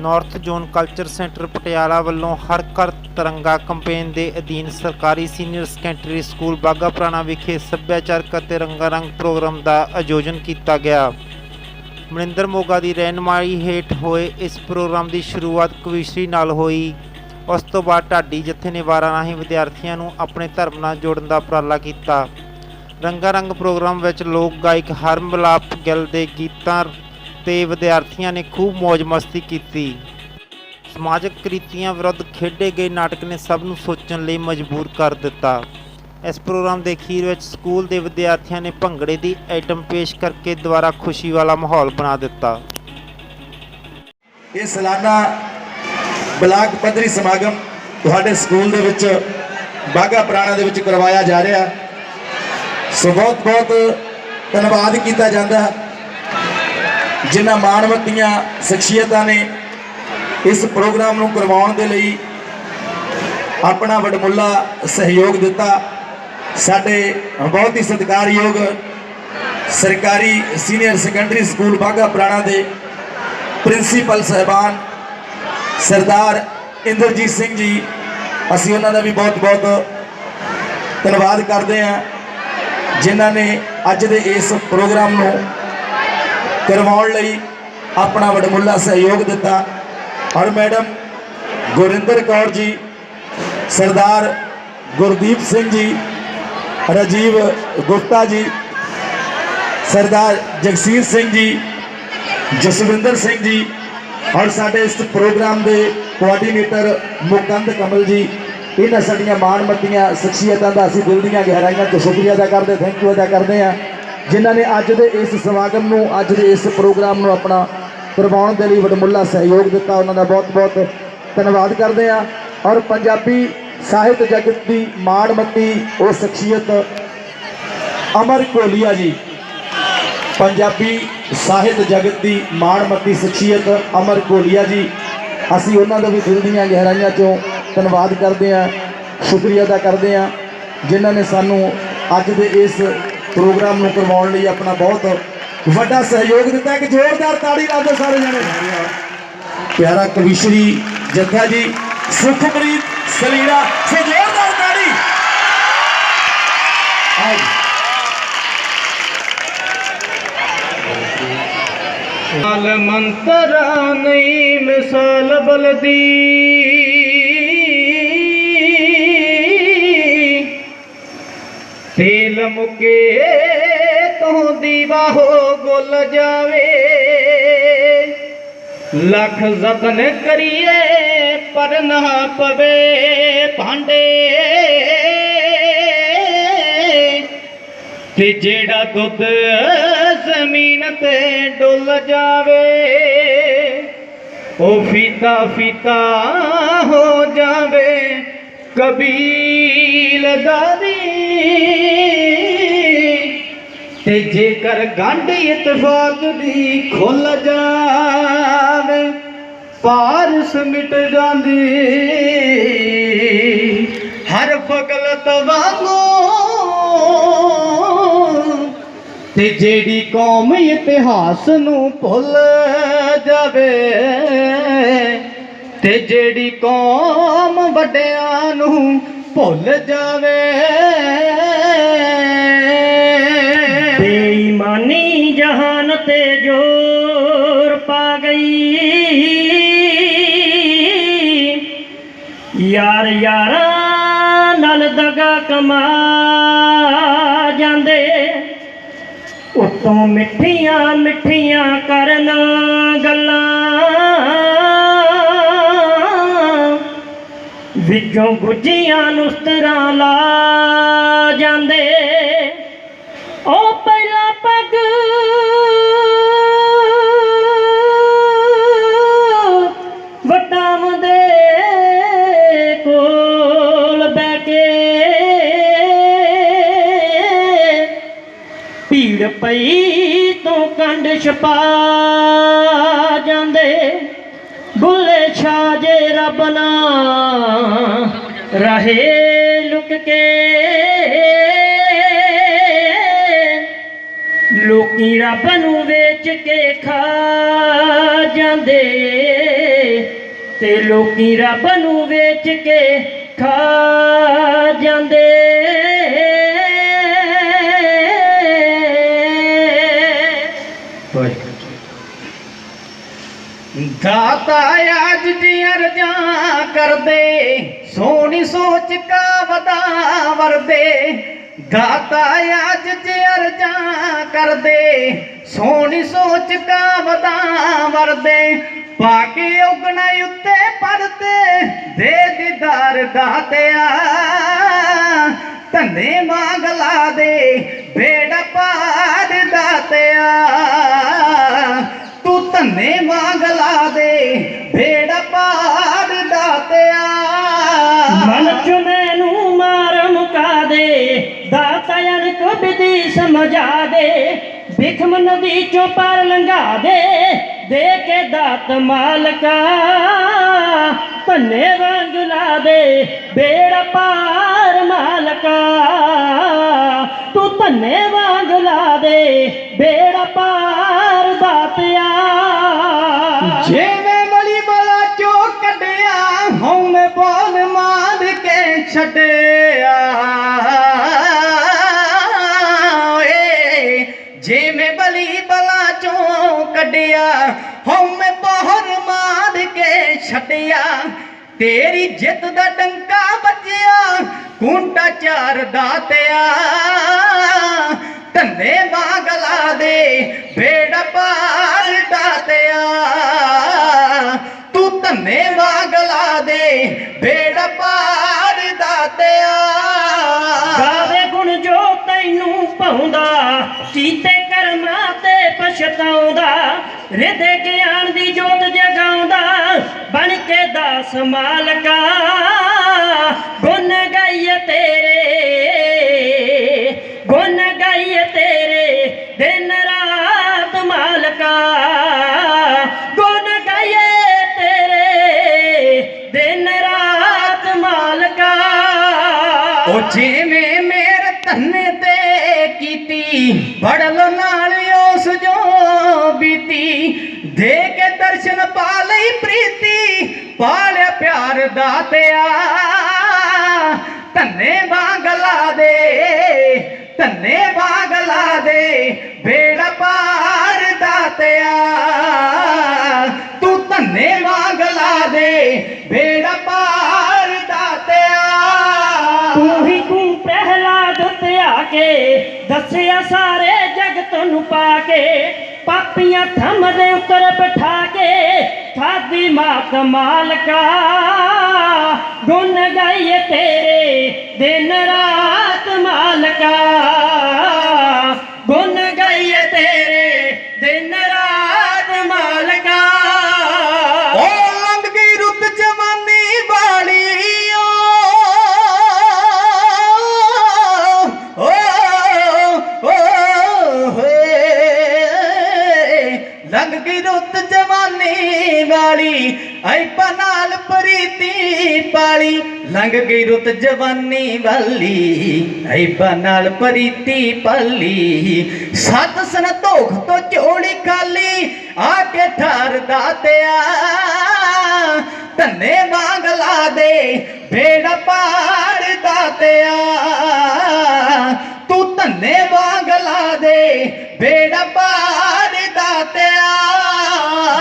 North zone culture centre Patiala वालों हर घर तिरंगा कंपेन के अधीन सरकारी सीनियर सैकेंडरी स्कूल बाघा पुराना विखे सभ्याचारक ते रंगारंग प्रोग्राम का आयोजन किया गया। मनिंदर मोगा की रहनुमाई हेठ होए इस प्रोग्राम की शुरुआत कविश्री नाल होई। उस तो बाद ढाडी जत्थे ने वारां राहीं विद्यार्थियों नूं अपने धर्म नाल जोड़न का उपराला किया। रंगारंग प्रोग्राम विच लोक गायक हरमलाप गिल के गीतां ते विद्यार्थियों ने खूब मौज मस्ती की। समाजिक कुरीतियां विरुद्ध खेडे गए नाटक ने सब नूं सोचण लई मजबूर कर दिता। इस प्रोग्राम के अखीर में स्कूल के विद्यार्थियों ने भंगड़े की आइटम पेश करके दोबारा खुशी वाला माहौल बना दिता। ये सालाना ब्लाक पद्धरी समागम तुहाडे स्कूल दे विच बाघा पुराना दे विच करवाया जा रहा। सो बहुत बहुत धन्यवाद किया जाता जिन्हां माणमतियां शख्सियतां ने इस प्रोग्राम नूं करवाउण दे लई अपना वडमुला सहयोग दिता। साडे बहुत ही सत्कारयोग सरकारी सीनियर सैकेंडरी स्कूल बाघा पुराना दे प्रिंसीपल साहबान सरदार इंद्रजीत सिंह जी, असीं उन्हां दा भी बहुत बहुत धन्यवाद करते हैं जिन्हां ने अज दे इस प्रोग्राम नूं करवाउण लई अपना वडमुला सहयोग दिता। और मैडम गुरिंदर कौर जी, सरदार गुरदीप सिंह जी, राजीव गुप्ता जी, सरदार जगसीर सिंह जी, जसविंदर सिंह जी और साडे इस प्रोग्राम के कोआर्डीनेटर मुकंद कमल जी, इन्हां साडियां माणमतियां शख्सियतां दा असीं दिल दीआं गहराइयां तो शुक्रिया अदा करते, थैंक यू अदा करते हैं जिन्हां ने अज दे इस समागम नूं, अज दे इस प्रोग्राम नूं अपना करवाउण दे लई वडमुला सहयोग दिता। उन्हां दा बहुत बहुत धन्यवाद करते हैं। और पंजाबी साहित्य जगत की माणमती वो शख्सियत अमर कोलिया जी, पंजाबी साहित्य जगत की माणमती शख्सियत अमर कोलिया जी, असी उन्होंने भी दिल दीआं गहराइयां चों धन्यवाद करते हैं, शुक्रिया अदा करते हैं जिन्हों ने सानू अज दे इस प्रोग्राम नूं करवाउण लई अपना बहुत वड्डा सहयोग दिता। एक जोरदार ताड़ी ला दो सारे जने। प्यारा कविश्री जत्था जी, सुखप्रीत सलीना से जोरदार ताड़ी। मंतरा नहीं मिसाल बलदी तेल मुके तो दीवा हो गुल जावे। लख जतन करिए पर ना पवे भांडे ते जेड़ा दुध जमीन ते डुल जावे ओ फीता फीता हो जावे कबीलदारी। ते जेकर गंढ इतफाक दी खुल जावे पारस मिट जांदी हर फगलत वांगू। ते जेड़ी कौम इतिहास नूं भुल जावे ते जेड़ी कौम वड्डियां नूं भुल जावे। बेईमानी जहान ते जोर पा गई यार यारा नाल दगा कमा जांदे उत्तों मिठियां मिठियां करना गल्लां विचों गुज्जियां नुस्तरां ला जांदे ओ पहला पग वटाम दे कोल बैके भीड़ पई तो कंड छपा जांदे बुले छा जे रब ना रहे लुक के लोग ਲੋਕੀ ਰੱਬ ਨੂੰ ਵੇਚ ਕੇ ਖਾ ਜਾਂਦੇ ਤੇ ਲੋਕੀ ਰੱਬ ਨੂੰ ਵੇਚ ਕੇ ਖਾ ਜਾਂਦੇ ਦਾਤਾ ਅੱਜ ਦੀ ਅਰਜ਼ਾਂ ਕਰਦੇ ਸੋਹਣੀ ਸੋਚ ਕਾ ਵਦਾ ਵਰਦੇ ਦਾਤਾ ਅੱਜ ਦੀ ਅਰਜ਼ਾਂ ਕਰਦੇ ਸੋਹਣੀ ਸੋਚ ਕਾ ਵਦਾ ਵਰਦੇ ਪਾ ਕੇ ਉਗਣਾ ਉੱਤੇ ਪਰਦੇ ਦੇ ਦੀਦਾਰ ਦਾਤਿਆ ਧੰਨੇ ਮੰਗ ਲਾ ਦੇ ਬੇੜਾ ਪਾਰ ਦਾਤਿਆ ਤੂੰ ਧੰਨੇ ਮੰਗ ਲਾ ਦੇ ਬੇੜਾ ਪਾਰ ਦਾਤਿਆ ਮਨ ਚ ਮੈਨੂੰ ਮਾਰ ਮੁਕਾ ਦੇ ਦਾਤਾ ਅਨਕ ਵਿਧੀ ਸਮਝਾ ਦੇ ਬਿਖਮ ਨਦੀ ਚੋਂ ਪਾਰ ਲੰਘਾ ਦੇ ਕੇ ਦਾਤ ਮਾਲਕਾ ਧੰਨੇ ਵਾਂਗ ਲਾ ਦੇ ਬੇੜਾ ਪਾਰ ਮਾਲਕਾ ਤੂੰ ਧੰਨੇ ਵਾਂਗ ਲਾ ਦੇ ਬੇੜਾ ਪਾਰ ਦਾਤਿਆ ਜਿਵੇਂ ਮਲੀ ਬਲਾ ਚੋਂ ਕੱਢਿਆ ਹਉਮੈ ਬੋਲ ਮਾਰ ਕੇ ਛੱਡਿਆ ਏ ਜਿਵੇਂ ਬਲੀ ਬਲਾ ਚੋਂ ਕੱਢਿਆ ਹਉਮੈ ਬੋਲ ਮਾਰ ਕੇ ਛੱਡਿਆ ਤੇਰੀ ਜਿੱਤ ਦਾ ਡੰਕਾ ਵੱਜਿਆ ਕੁੰਟਾ ਚਾਰ ਦਾਤਿਆ ਧੰਨੇ ਵਾਂਗ ਲਾ ਦੇ ਬੇੜਾ ਪਾਰ ਦਾਤਿਆ ਤੂੰ ਧੰਨੇ ਵਾਂਗ ਲਾ ਦੇ ਬੇੜਾ ਪਾਰ ਦਾਤਿਆ ਗਾਵੇ ਗੁਣ ਜੋ ਤੈਨੂੰ ਪਾਉਂਦਾ ਕੀਤੇ ਕਰਮਾਂ ਤੇ ਪਛਤਾਉਂਦਾ ਰਿਦੇ ਗਿਆਨ ਦੀ ਜੋਤ ਜਗਾਉਂਦਾ ਬਣ ਕੇ ਦਾਸ ਮਾਲਕਾ ਗੁਣ ਗਾਈਏ ਤੇਰੇ ਗੁਣ ਗਾਈਏ ਤੇਰੇ ਦਿਨ ਰਾਤ ਮਾਲਕਾ ਗੁਣ ਗਾਈਏ ਤੇਰੇ ਦਿਨ ਰਾਤ ਮਾਲਕਾ ਉਹ ਜਿਵੇਂ ਮੇਰੇ ਧੰਨੇ ਤੇ ਕੀਤੀ ਬੜਲ ਨਾਲ ਉਸ ਜੋ ਬੀਤੀ ਦੇ ਕੇ ਦਰਸ਼ਨ ਪਾ ਲਈ ਪ੍ਰੀਤੀ ਪਾਲਿਆ ਪਿਆਰ ਦਾਤਿਆ ਧੰਨੇ ਵਾਂਗ ਲਾ ਦੇ ਧੰਨੇ ਵਾਂਗ ਲਾ ਦੇ ਬੇੜਾ ਪਾਰ ਦਾਤਿਆ ਤੂੰ ਧੰਨੇ ਵਾਂਗ ਲਾ ਦੇ ਬੇੜਾ ਪਾਰ ਦਾਤਿਆ ਤੂੰ ਹੀ ਤੂੰ ਪ੍ਰਹਿਲਾਦ ਧਿਆ ਕੇ ਦੱਸਿਆ ਸਾਰੇ ਜਗਤ ਨੂੰ ਪਾ ਕੇ ਪਾਪੀਆਂ ਥੰਮ ਦੇ ਉੱਤਰ ਬਿਠਾ ਕੇ ਖਾਦੀ ਮਾਤ ਮਾਲਕਾ ਗੁਣ ਗਾਈਏ ਤੇਰੇ ਦਿਨ ਰਾਤ ਮਾਲਕਾ ਗੁਣ ਗਾਈਏ ਤੇਰੇ ਦਿਨ ਰਾਤ ਮਾਲਕਾ ਓ ਲੰਘ ਗਈ ਰੁੱਤ ਜਵਾਨੀ ਵਾਲੀ ਲੰਘ ਗਈ ਰੁੱਤ ਜਵਾਨੀ ਵਾਲੀ ਐਪਾ ਨਾਲ ਪ੍ਰੀਤੀ ਪਾਲੀ ਲੰਘ ਗਈ ਰੁੱਤ ਜਵਾਨੀ ਵਾਲੀ ਐਪਾ ਨਾਲ ਪ੍ਰੀਤੀ ਪਾਲੀ ਸੱਤ ਸੰਤੋਖ ਤੋਂ ਝੋਲੀ ਖਾਲੀ ਆ ਕੇ ਠਾਰ ਦਾਤਿਆ ਧੰਨੇ ਵਾਂਗ ਲਾ ਦੇ ਬੇੜਾ ਪਾਰ ਦਾਤਿਆ ਤੂੰ ਧੰਨੇ ਵਾਂਗ ਲਾ ਦੇ ਬੇੜਾ ਪਾਰ ਦਾਤਿਆ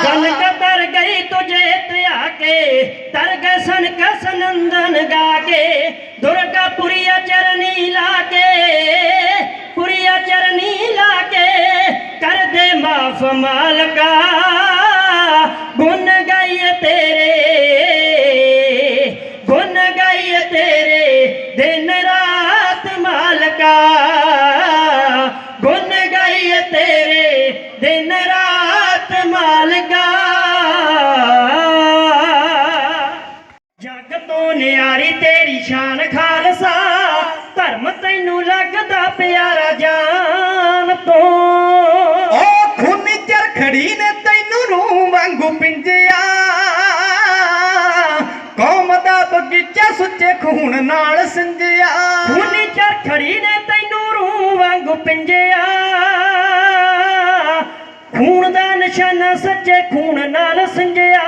ਕਨਕ ਤਰ ਗਈ ਤੁਝੇ ਧਿਆ ਕੇ ਤਰ ਗਏ ਸਨਕ ਸਨੰਦਨ ਗਾ ਕੇ ਦੁਰਗਾ ਪੁਰੀਆ ਚਰਨੀ ਲਾ ਕੇ ਪੁਰੀਆ ਚਰਨੀ ਲਾ ਕੇ ਕਰ ਦੇ ਮਾਫ ਮਾਲਕਾ ਗੁਣ ਗਾਈਏ ਤੇਰੇ ਗੁਣ ਗਾਈਏ ਤੇਰੇ ਦਿਨ ਰਾਤ ਮਾਲਕਾ ਗੁਣ ਗਾਈਏ ਤੇਰੇ ਦਿਨ ਰਾਤ ਮਾਲਕਾ ਜਗ ਤੋਂ ਨਿਆਰੀ ਤੇਰੀ ਸ਼ਾਨ ਖਾਲਸਾ ਧਰਮ ਤੈਨੂੰ ਲੱਗਦਾ ਪਿਆਰਾ ਜਾਨ ਤੋਂ ਓ ਖੂਨੀ ਚਰਖੜੀ ਨੇ ਤੈਨੂੰ ਰੂਹ ਵਾਂਗੂ ਪਿੰਜਿਆ ਕੌਮ ਦਾ ਬਗੀਚਾ ਸੁੱਚੇ ਖੂਨ ਨਾਲ ਸਿੰਜਿਆ ਖੂਨੀ ਚਰਖੜੀ ਨੇ ਤੈਨੂੰ ਰੂਹ ਵਾਂਗੂ ਪਿੰਜਿਆ ਖੂਨ ਦਾ ਨਿਸ਼ਾਨਾ ਸੱਚੇ ਖੂਨ ਨਾਲ ਸਿੰਜਿਆ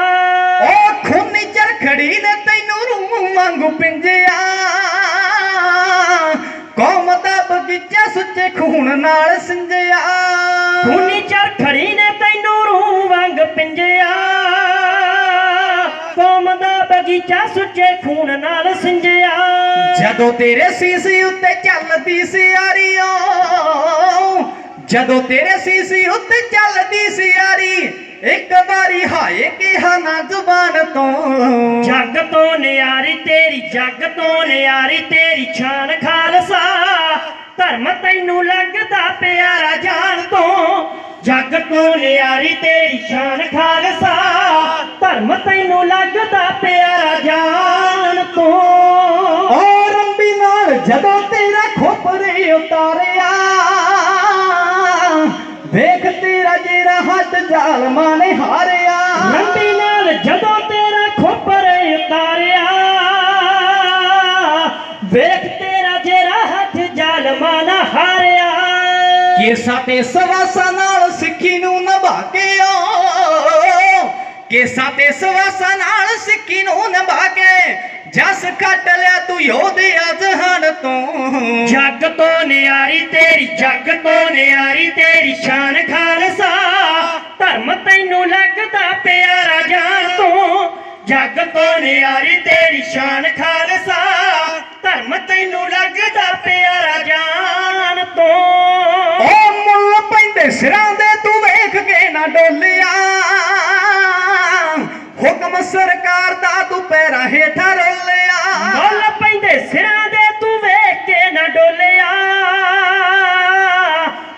ਉਹ ਖੂਨੀ ਚਰਖੜੀ ਨੇ ਤੈਨੂੰ ਰੂਹ ਵਾਂਗੂ ਪਿੰਜਿਆ ਕੌਮ ਦਾ ਬਗੀਚਾ ਸੁੱਚੇ ਖੂਨ ਨਾਲ ਸਿੰਜਿਆ ਖੂਨੀ ਚਰਖੜੀ ਨੇ ਤੈਨੂੰ ਰੂਹ ਵਾਂਗ ਪਿੰਜਿਆ ਕੌਮ ਦਾ ਬਗੀਚਾ ਸੁੱਚੇ ਖੂਨ ਨਾਲ ਸਿੰਜਿਆ ਜਦੋਂ ਤੇਰੇ ਸੀਸੇ ਉੱਤੇ ਚੱਲਦੀ ਸੀ ਯਾਰੀਓ ਜਦੋਂ ਤੇਰੇ ਸੀਸੇ ਉੱਤੇ ਚੱਲਦੀ ਸੀ ਯਾਰੀ ਇੱਕ ਵਾਰੀ ਹਾਏ ਕਿਹਾ ਨਾ ਜ਼ੁਬਾਨ ਤੋਂ ਜੱਗ ਤੋਂ ਨਿਆਰੀ ਤੇਰੀ ਜੱਗ ਤੋਂ ਨਿਆਰੀ ਤੇਰੀ ਸ਼ਾਨ ਖਾਲਸਾ ਧਰਮ ਤੈਨੂੰ ਲੱਗਦਾ ਪਿਆਰਾ ਜਾਨ ਤੋਂ ਜੱਗ ਤੋਂ ਨਿਆਰੀ ਤੇਰੀ ਸ਼ਾਨ ਖਾਲਸਾ ਧਰਮ ਤੈਨੂੰ ਲੱਗਦਾ ਪਿਆਰਾ ਜਾਨ ਤੋਂ ਓ ਰੰਬੀ ਨਾਲ ਜਦੋਂ ਤੇਰਾ ਖੋਪਰੇ ਉਤਾਰਿਆ ਵੇਖ ਤੇਰਾ ਜਿਹੜਾ ਹੱਥ ਜ਼ਾਲਮਾਂ ਨੇ ਹਾਰਿਆ ਰੰਬੀ ਨਾਲ ਜਦੋਂ ਤੇਰਾ ਖੋਪਰ ਉਤਾਰਿਆ ਵੇਖ ਤੇਰਾ ਜਿਹੜਾ ਹੱਥ ਜ਼ਾਲਮਾਂ ਨਾ ਹਾਰਿਆ ਕੇਸਾਂ ਤੇ ਸਵਾਸਾਂ ਨਾਲ ਸਿੱਖੀ ਨੂੰ ਨਿਭਾ ਕੇ ਕੇਸਾਂ ਤੇ ਸਵਾਸਾਂ ਨਾਲ ਸਿੱਖੀ ਨੂੰ ਨਿਭਾ ਕੇ ਜਸ ਕੱਟ ਲਿਆ ਤੂੰ ਯੋਧੇ ਅਜ਼ਹਨ ਤੋਂ ਜੱਗ ਤੋਂ ਨਿਆਰੀ ਤੇਰੀ ਜੱਗ ਤੋਂ ਨਿਆਰੀ ਤੇਰੀ ਸ਼ਾਨ ਖਾਲਸਾ ਧਰਮ ਤੈਨੂੰ ਲੱਗਦਾ ਪਿਆਰਾ ਜਾਨ ਤੋਂ ਜੱਗ ਤੋਂ ਨਿਆਰੀ ਤੇਰੀ ਸ਼ਾਨ ਖਾਲਸਾ ਧਰਮ ਤੈਨੂੰ ਲੱਗਦਾ ਪਿਆਰਾ ਜਾਨ ਤੋਂ ਓ ਮੁੱਲ ਪੈਂਦੇ ਸਿਰਾਂ ਦੇ ਤੂੰ ਵੇਖ ਕੇ ਨਾ ਡੋਲਿਆ ਹੁਕਮ ਸਰਕਾਰ ਦਾ ਤੂੰ ਪੈਰਾਂ ਹੇਠਾਂ ਰੋਲਿਆ ਮੁੱਲ ਪੈਂਦੇ ਸਿਰਾਂ ਦੇ ਤੂੰ ਵੇਖ ਕੇ ਨਾ ਡੋਲਿਆ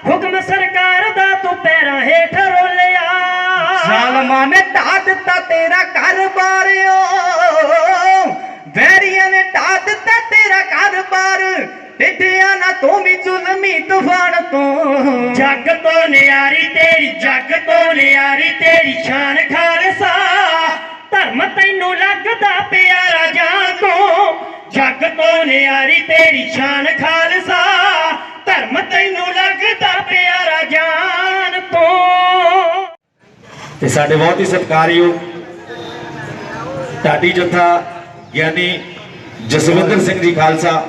ਹੁਕਮ ਸਰਕਾਰ ਦਾ ਤੂੰ ਪੈਰਾਂ ਹੇਠ ਰੋਲਿਆ ਜ਼ਾਲਮਾਂ ਨੇ ਢਾ ਦਿੱਤਾ ਤੇਰਾ ਘਰ-ਬਾਰ ਵੈਰੀਆਂ ਨੇ ਢਾ ਦਿੱਤਾ ਤੇਰਾ ਘਰ-ਬਾਰ ਟਿੱਡਿਆਂ ਨਾ ਤੂੰ ਵੀ ਜ਼ੁਲਮੀ ਤੂਫਾਨ ਤੋਂ ਜੱਗ ਤੋਂ ਨਿਆਰੀ ਤੇਰੀ ਜੱਗ ਤੋਂ ਨਿਆਰੀ ਤੇਰੀ ਸ਼ਾਨ ਖਾਲਸਾ ਧਰਮ ਤੈਨੂੰ ਲੱਗਦਾ ਪਿਆਰਾ ਜਾਨ ਤੋਂ ਜੱਗ ਤੋਂ ਨਿਆਰੀ ਤੇਰੀ ਸ਼ਾਨ ਖਾਲਸਾ ਧਰਮ ਤੈਨੂੰ ਲੱਗਦਾ ਪਿਆਰਾ ਜਾਨ ਤੋਂ ਤੇ ਸਾਡੇ ਬਹੁਤ ਹੀ ਸਤਿਕਾਰਯੋਗ ਢਾਡੀ ਜਥਾ ਗਿਆਨੀ ਜਸਵਿੰਦਰ ਸਿੰਘ ਜੀ ਖਾਲਸਾ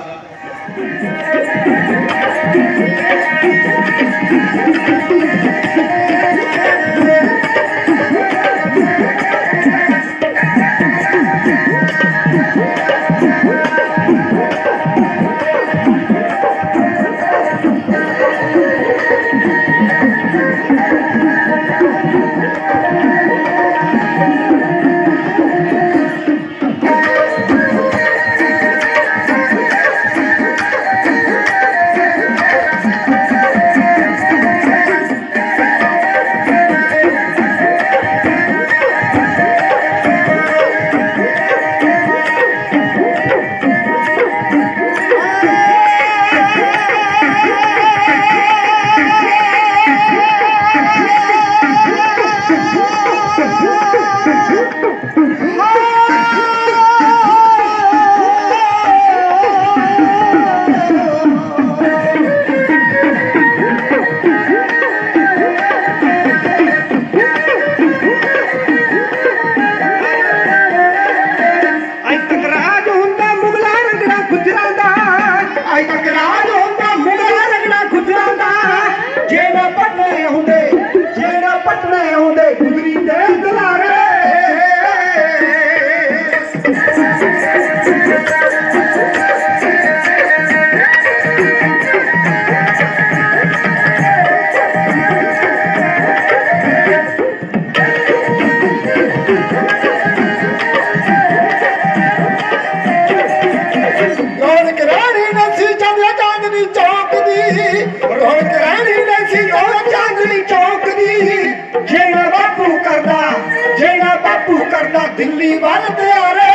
ਦਿੱਲੀ ਵੱਲ ਤਿਆਰੇ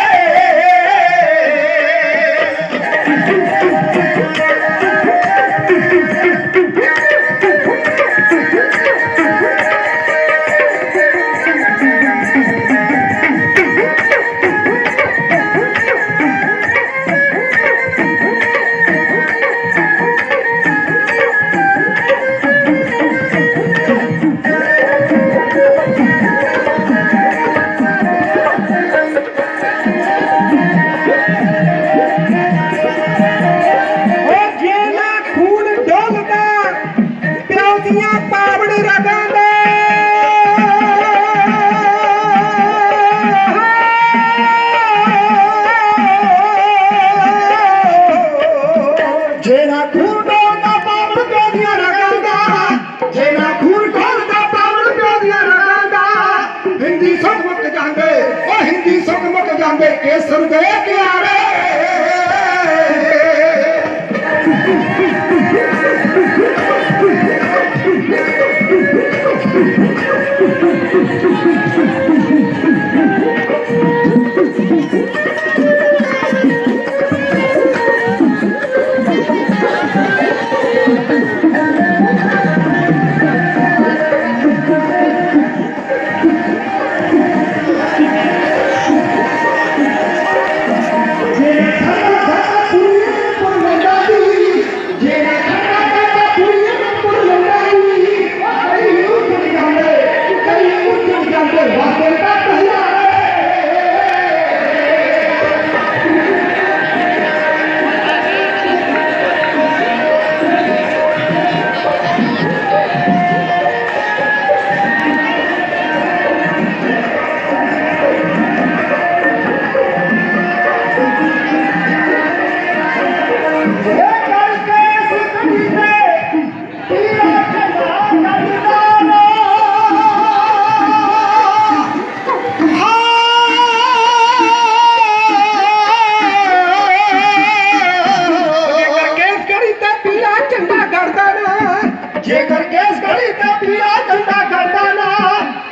करदा ना जेकर केस गली ते पीड़ा गंदा करदा ना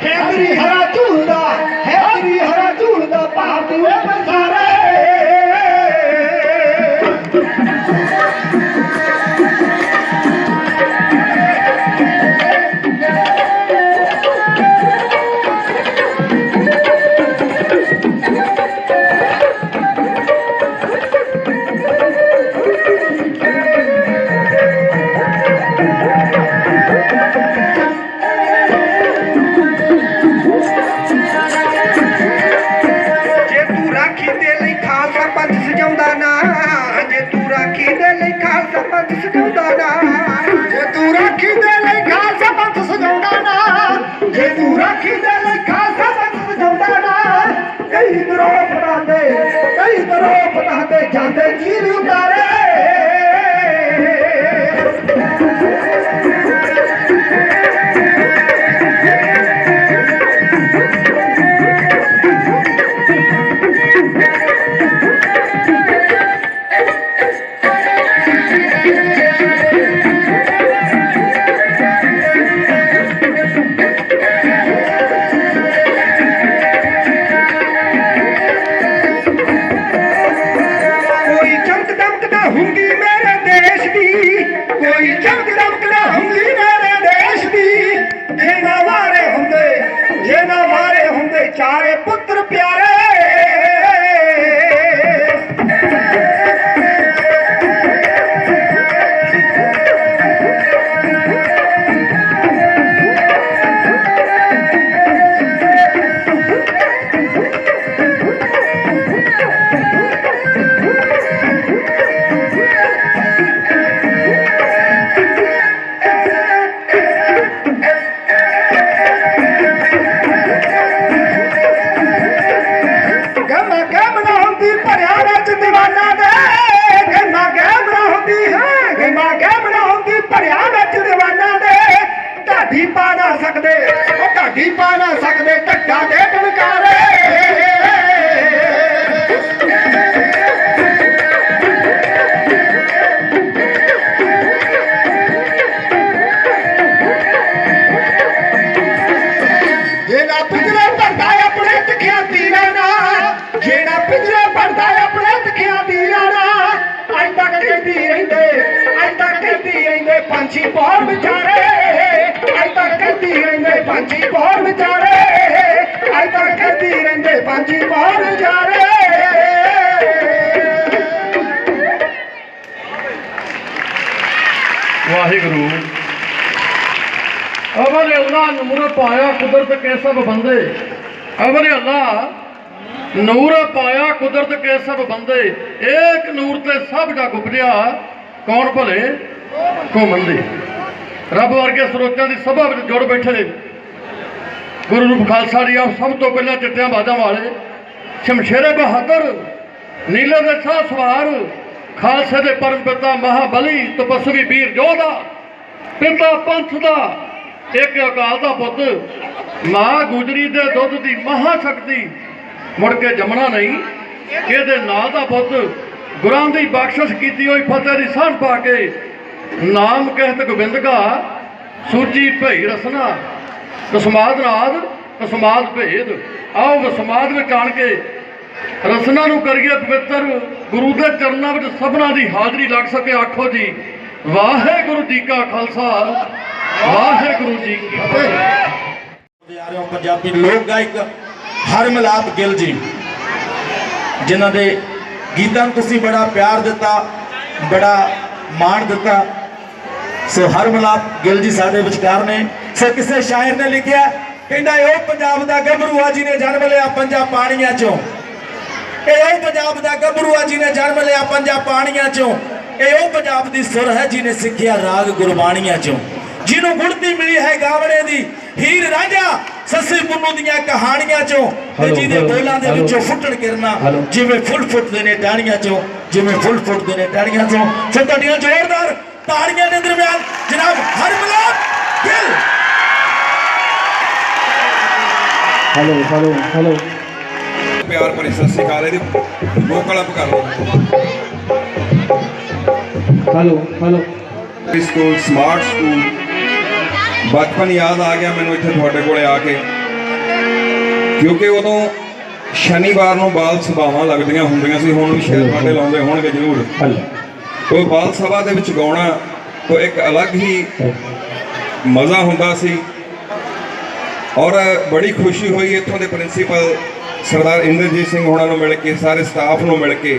है तेरी हरा झूलदा भाव दुए बसारे जाते चीर उतारे चारे पुत्र प्यारे पा ना सकते ढक्का दे टनकारे जेना पिंजरे भरदा अपने दिखिया तीरा ना जेना पिंजरे भरदा अपने दिखिया तीरा ना अज तक कहती रहिंदे पंछी बहुत बेचारे अज तक कहती रहिंदे पंछी बहुत बेचारे अज तक कहती रहिंदे पंछी बहुत बेचारे वाहिगुरु अवल अल्लाह नूर पाया कुदरत के सब बंदे अवल अल्लाह नूर पाया कुदरत के सब बंदे एक नूर ते सब जग उपजिया कौन भले को मंदे रब वर्गे स्रोतां की सभा में जुड़ बैठे गुरु रूप खालसा जी आप सब तो पहले चिट्टियां बाजा वाले शमशेरे बहादुर नीले दे शाह सवार खालसे दे परम पिता महाबली तपस्वी वीर योधा पिता पंथ दा एक अकाल दा पुत मां गुजरी दे दुध दी महाशक्ति मुड़ के जमना नहीं ਇਹਦੇ ਨਾਂ ਦਾ ਪੁੱਤ ਗੁਰਾਂ ਦੀ ਬਖਸ਼ਿਸ਼ ਕੀਤੀ ਹੋਈ ਫਤਿਹ ਦੀ ਸਾਂਝ ਪਾ ਕੇ ਨਾਮ ਕਹਿਤ ਗੋਬਿੰਦ ਕਾ ਸੂਜੀ ਭਈ ਰਸਨਾ ਕਸਮਾਦ ਨਾਦ ਕਸਮਾਦ ਭੇਦ ਆਓ ਵਸਮਾਦ ਵਿੱਚ ਆਣ ਕੇ ਰਸਨਾ ਨੂੰ ਕਰੀਏ ਪਵਿੱਤਰ ਗੁਰੂ ਦੇ ਚਰਨਾਂ ਵਿੱਚ ਸਭਨਾਂ ਦੀ ਹਾਜ਼ਰੀ ਲੱਗ ਸਕੇ ਆਖੋ ਜੀ ਵਾਹਿਗੁਰੂ ਜੀ ਕਾ ਖਾਲਸਾ ਵਾਹਿਗੁਰੂ ਜੀ ਕੀ ਫਤਿਹ। पंजाबी लोक गायक हरमलाप गिल जी जिन्हां दे गीतां नूं तुसीं बड़ा प्यार दिता बड़ा मान दिता सो हरमलाप गिल जी साडे विचकार ने सो किसी शायर ने लिखिया कहंदा ओ पंजाब दा गभरूआ जी ने जन्म लिया पंजा पाणियां चों ए पंजाब दा गभरूआ जी ने जन्म लिया पंजा पाणियां चों ए पंजाब दी सुर है जिन्हें सिक्खिया राग गुरबाणियां चों जिन्हों गुणती मिली है गावड़े दी हीर राजा सस्सी पुन्नू दियां कहानियां चों जिहदे बोलां दे विचों फुटण किरना जिवें फुल फुटदे ने टाणियां चों जिवें फुल फुटदे ने टाणियां चों सो तुहाडीआं जोरदार ताड़ियां दे दरमियान जनाब Harmilap Gill. Hello hello hello प्यार भरी सत श्री अकाल वोकल अप कर लो hello hello school smart school ਬਚਪਨ ਯਾਦ ਆ ਗਿਆ ਮੈਨੂੰ ਇੱਥੇ ਤੁਹਾਡੇ ਕੋਲੇ ਆ ਕੇ, ਕਿਉਂਕਿ ਉਦੋਂ ਸ਼ਨੀਵਾਰ ਨੂੰ ਬਾਲ ਸਭਾਵਾਂ ਲੱਗਦੀਆਂ ਹੁੰਦੀਆਂ ਸੀ। ਹੁਣ ਵੀ ਸ਼ਾਇਦ ਤੁਹਾਡੇ ਲਾਉਂਦੇ ਹੋਣਗੇ ਜ਼ਰੂਰ। ਉਹ ਬਾਲ ਸਭਾ ਦੇ ਵਿੱਚ ਗਾਉਣਾ ਉਹ ਇੱਕ ਅਲੱਗ ਹੀ ਮਜ਼ਾ ਹੁੰਦਾ ਸੀ। ਔਰ ਬੜੀ ਖੁਸ਼ੀ ਹੋਈ ਇੱਥੋਂ ਦੇ ਪ੍ਰਿੰਸੀਪਲ ਸਰਦਾਰ ਇੰਦਰਜੀਤ ਸਿੰਘ ਹੋਣਾ ਨੂੰ ਮਿਲ ਕੇ, ਸਾਰੇ ਸਟਾਫ ਨੂੰ ਮਿਲ ਕੇ।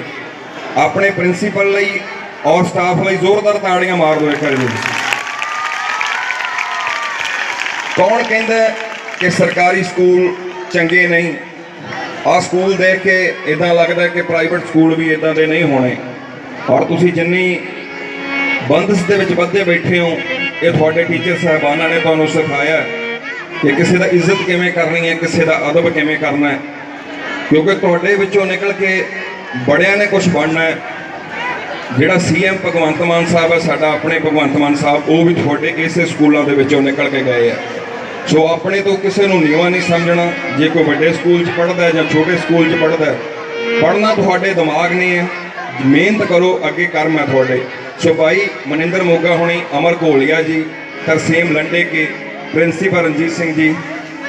ਆਪਣੇ ਪ੍ਰਿੰਸੀਪਲ ਲਈ ਔਰ ਸਟਾਫ ਲਈ ਜ਼ੋਰਦਾਰ ਤਾੜੀਆਂ ਮਾਰ ਦਿਓ ਇੱਕ ਵਾਰੀ। ਕੌਣ ਕਹਿੰਦਾ ਕਿ ਸਰਕਾਰੀ ਸਕੂਲ ਚੰਗੇ ਨਹੀਂ? ਆਹ ਸਕੂਲ ਦੇਖ ਕੇ ਇਦਾਂ ਲੱਗਦਾ ਕਿ ਪ੍ਰਾਈਵੇਟ ਸਕੂਲ ਵੀ ਇਦਾਂ ਦੇ ਨਹੀਂ ਹੋਣੇ। ਔਰ ਤੁਸੀਂ ਜਿੰਨੀ ਬੰਦਸ਼ ਦੇ ਵਿੱਚ ਵੱਧੇ ਬੈਠੇ ਹੋ, ਇਹ ਤੁਹਾਡੇ ਟੀਚਰ ਸਾਹਿਬਾਨਾਂ ਨੇ ਤੁਹਾਨੂੰ ਸਿਖਾਇਆ ਕਿ ਕਿਸੇ ਦਾ ਇੱਜ਼ਤ ਕਿਵੇਂ ਕਰਨੀ ਹੈ, ਕਿਸੇ ਦਾ ਅਦਬ ਕਿਵੇਂ ਕਰਨਾ ਹੈ। ਕਿਉਂਕਿ ਤੁਹਾਡੇ ਵਿੱਚੋਂ ਨਿਕਲ ਕੇ ਬੜਿਆਂ ਨੇ ਕੁਝ ਬਣਨਾ ਹੈ। ਜਿਹੜਾ ਸੀਐਮ ਭਗਵੰਤ ਮਾਨ ਸਾਹਿਬ ਹੈ, ਸਾਡਾ ਆਪਣੇ ਭਗਵੰਤ ਮਾਨ ਸਾਹਿਬ, ਉਹ ਵੀ ਤੁਹਾਡੇ ਇਸੇ ਸਕੂਲਾਂ ਦੇ ਵਿੱਚੋਂ ਨਿਕਲ ਕੇ ਗਏ ਆ। ਸੋ ਆਪਣੇ ਤੋਂ ਕਿਸੇ ਨੂੰ ਨੀਵਾਂ ਨਹੀਂ ਸਮਝਣਾ। ਜੇ ਕੋਈ ਵੱਡੇ ਸਕੂਲ 'ਚ ਪੜ੍ਹਦਾ ਜਾਂ ਛੋਟੇ ਸਕੂਲ 'ਚ ਪੜ੍ਹਦਾ, ਪੜ੍ਹਨਾ ਤੁਹਾਡੇ ਦਿਮਾਗ ਨਹੀਂ ਹੈ। ਮਿਹਨਤ ਕਰੋ, ਅੱਗੇ ਕਰਮ ਹੈ ਤੁਹਾਡੇ। ਸੋ ਭਾਈ ਮਨਿੰਦਰ ਮੋਗਾ ਹੋਣੀ, ਅਮਰ ਘੋਲੀਆ ਜੀ, ਤਰਸੇਮ ਲੰਡੇ ਕੇ, ਪ੍ਰਿੰਸੀਪਲ ਰਣਜੀਤ ਸਿੰਘ ਜੀ,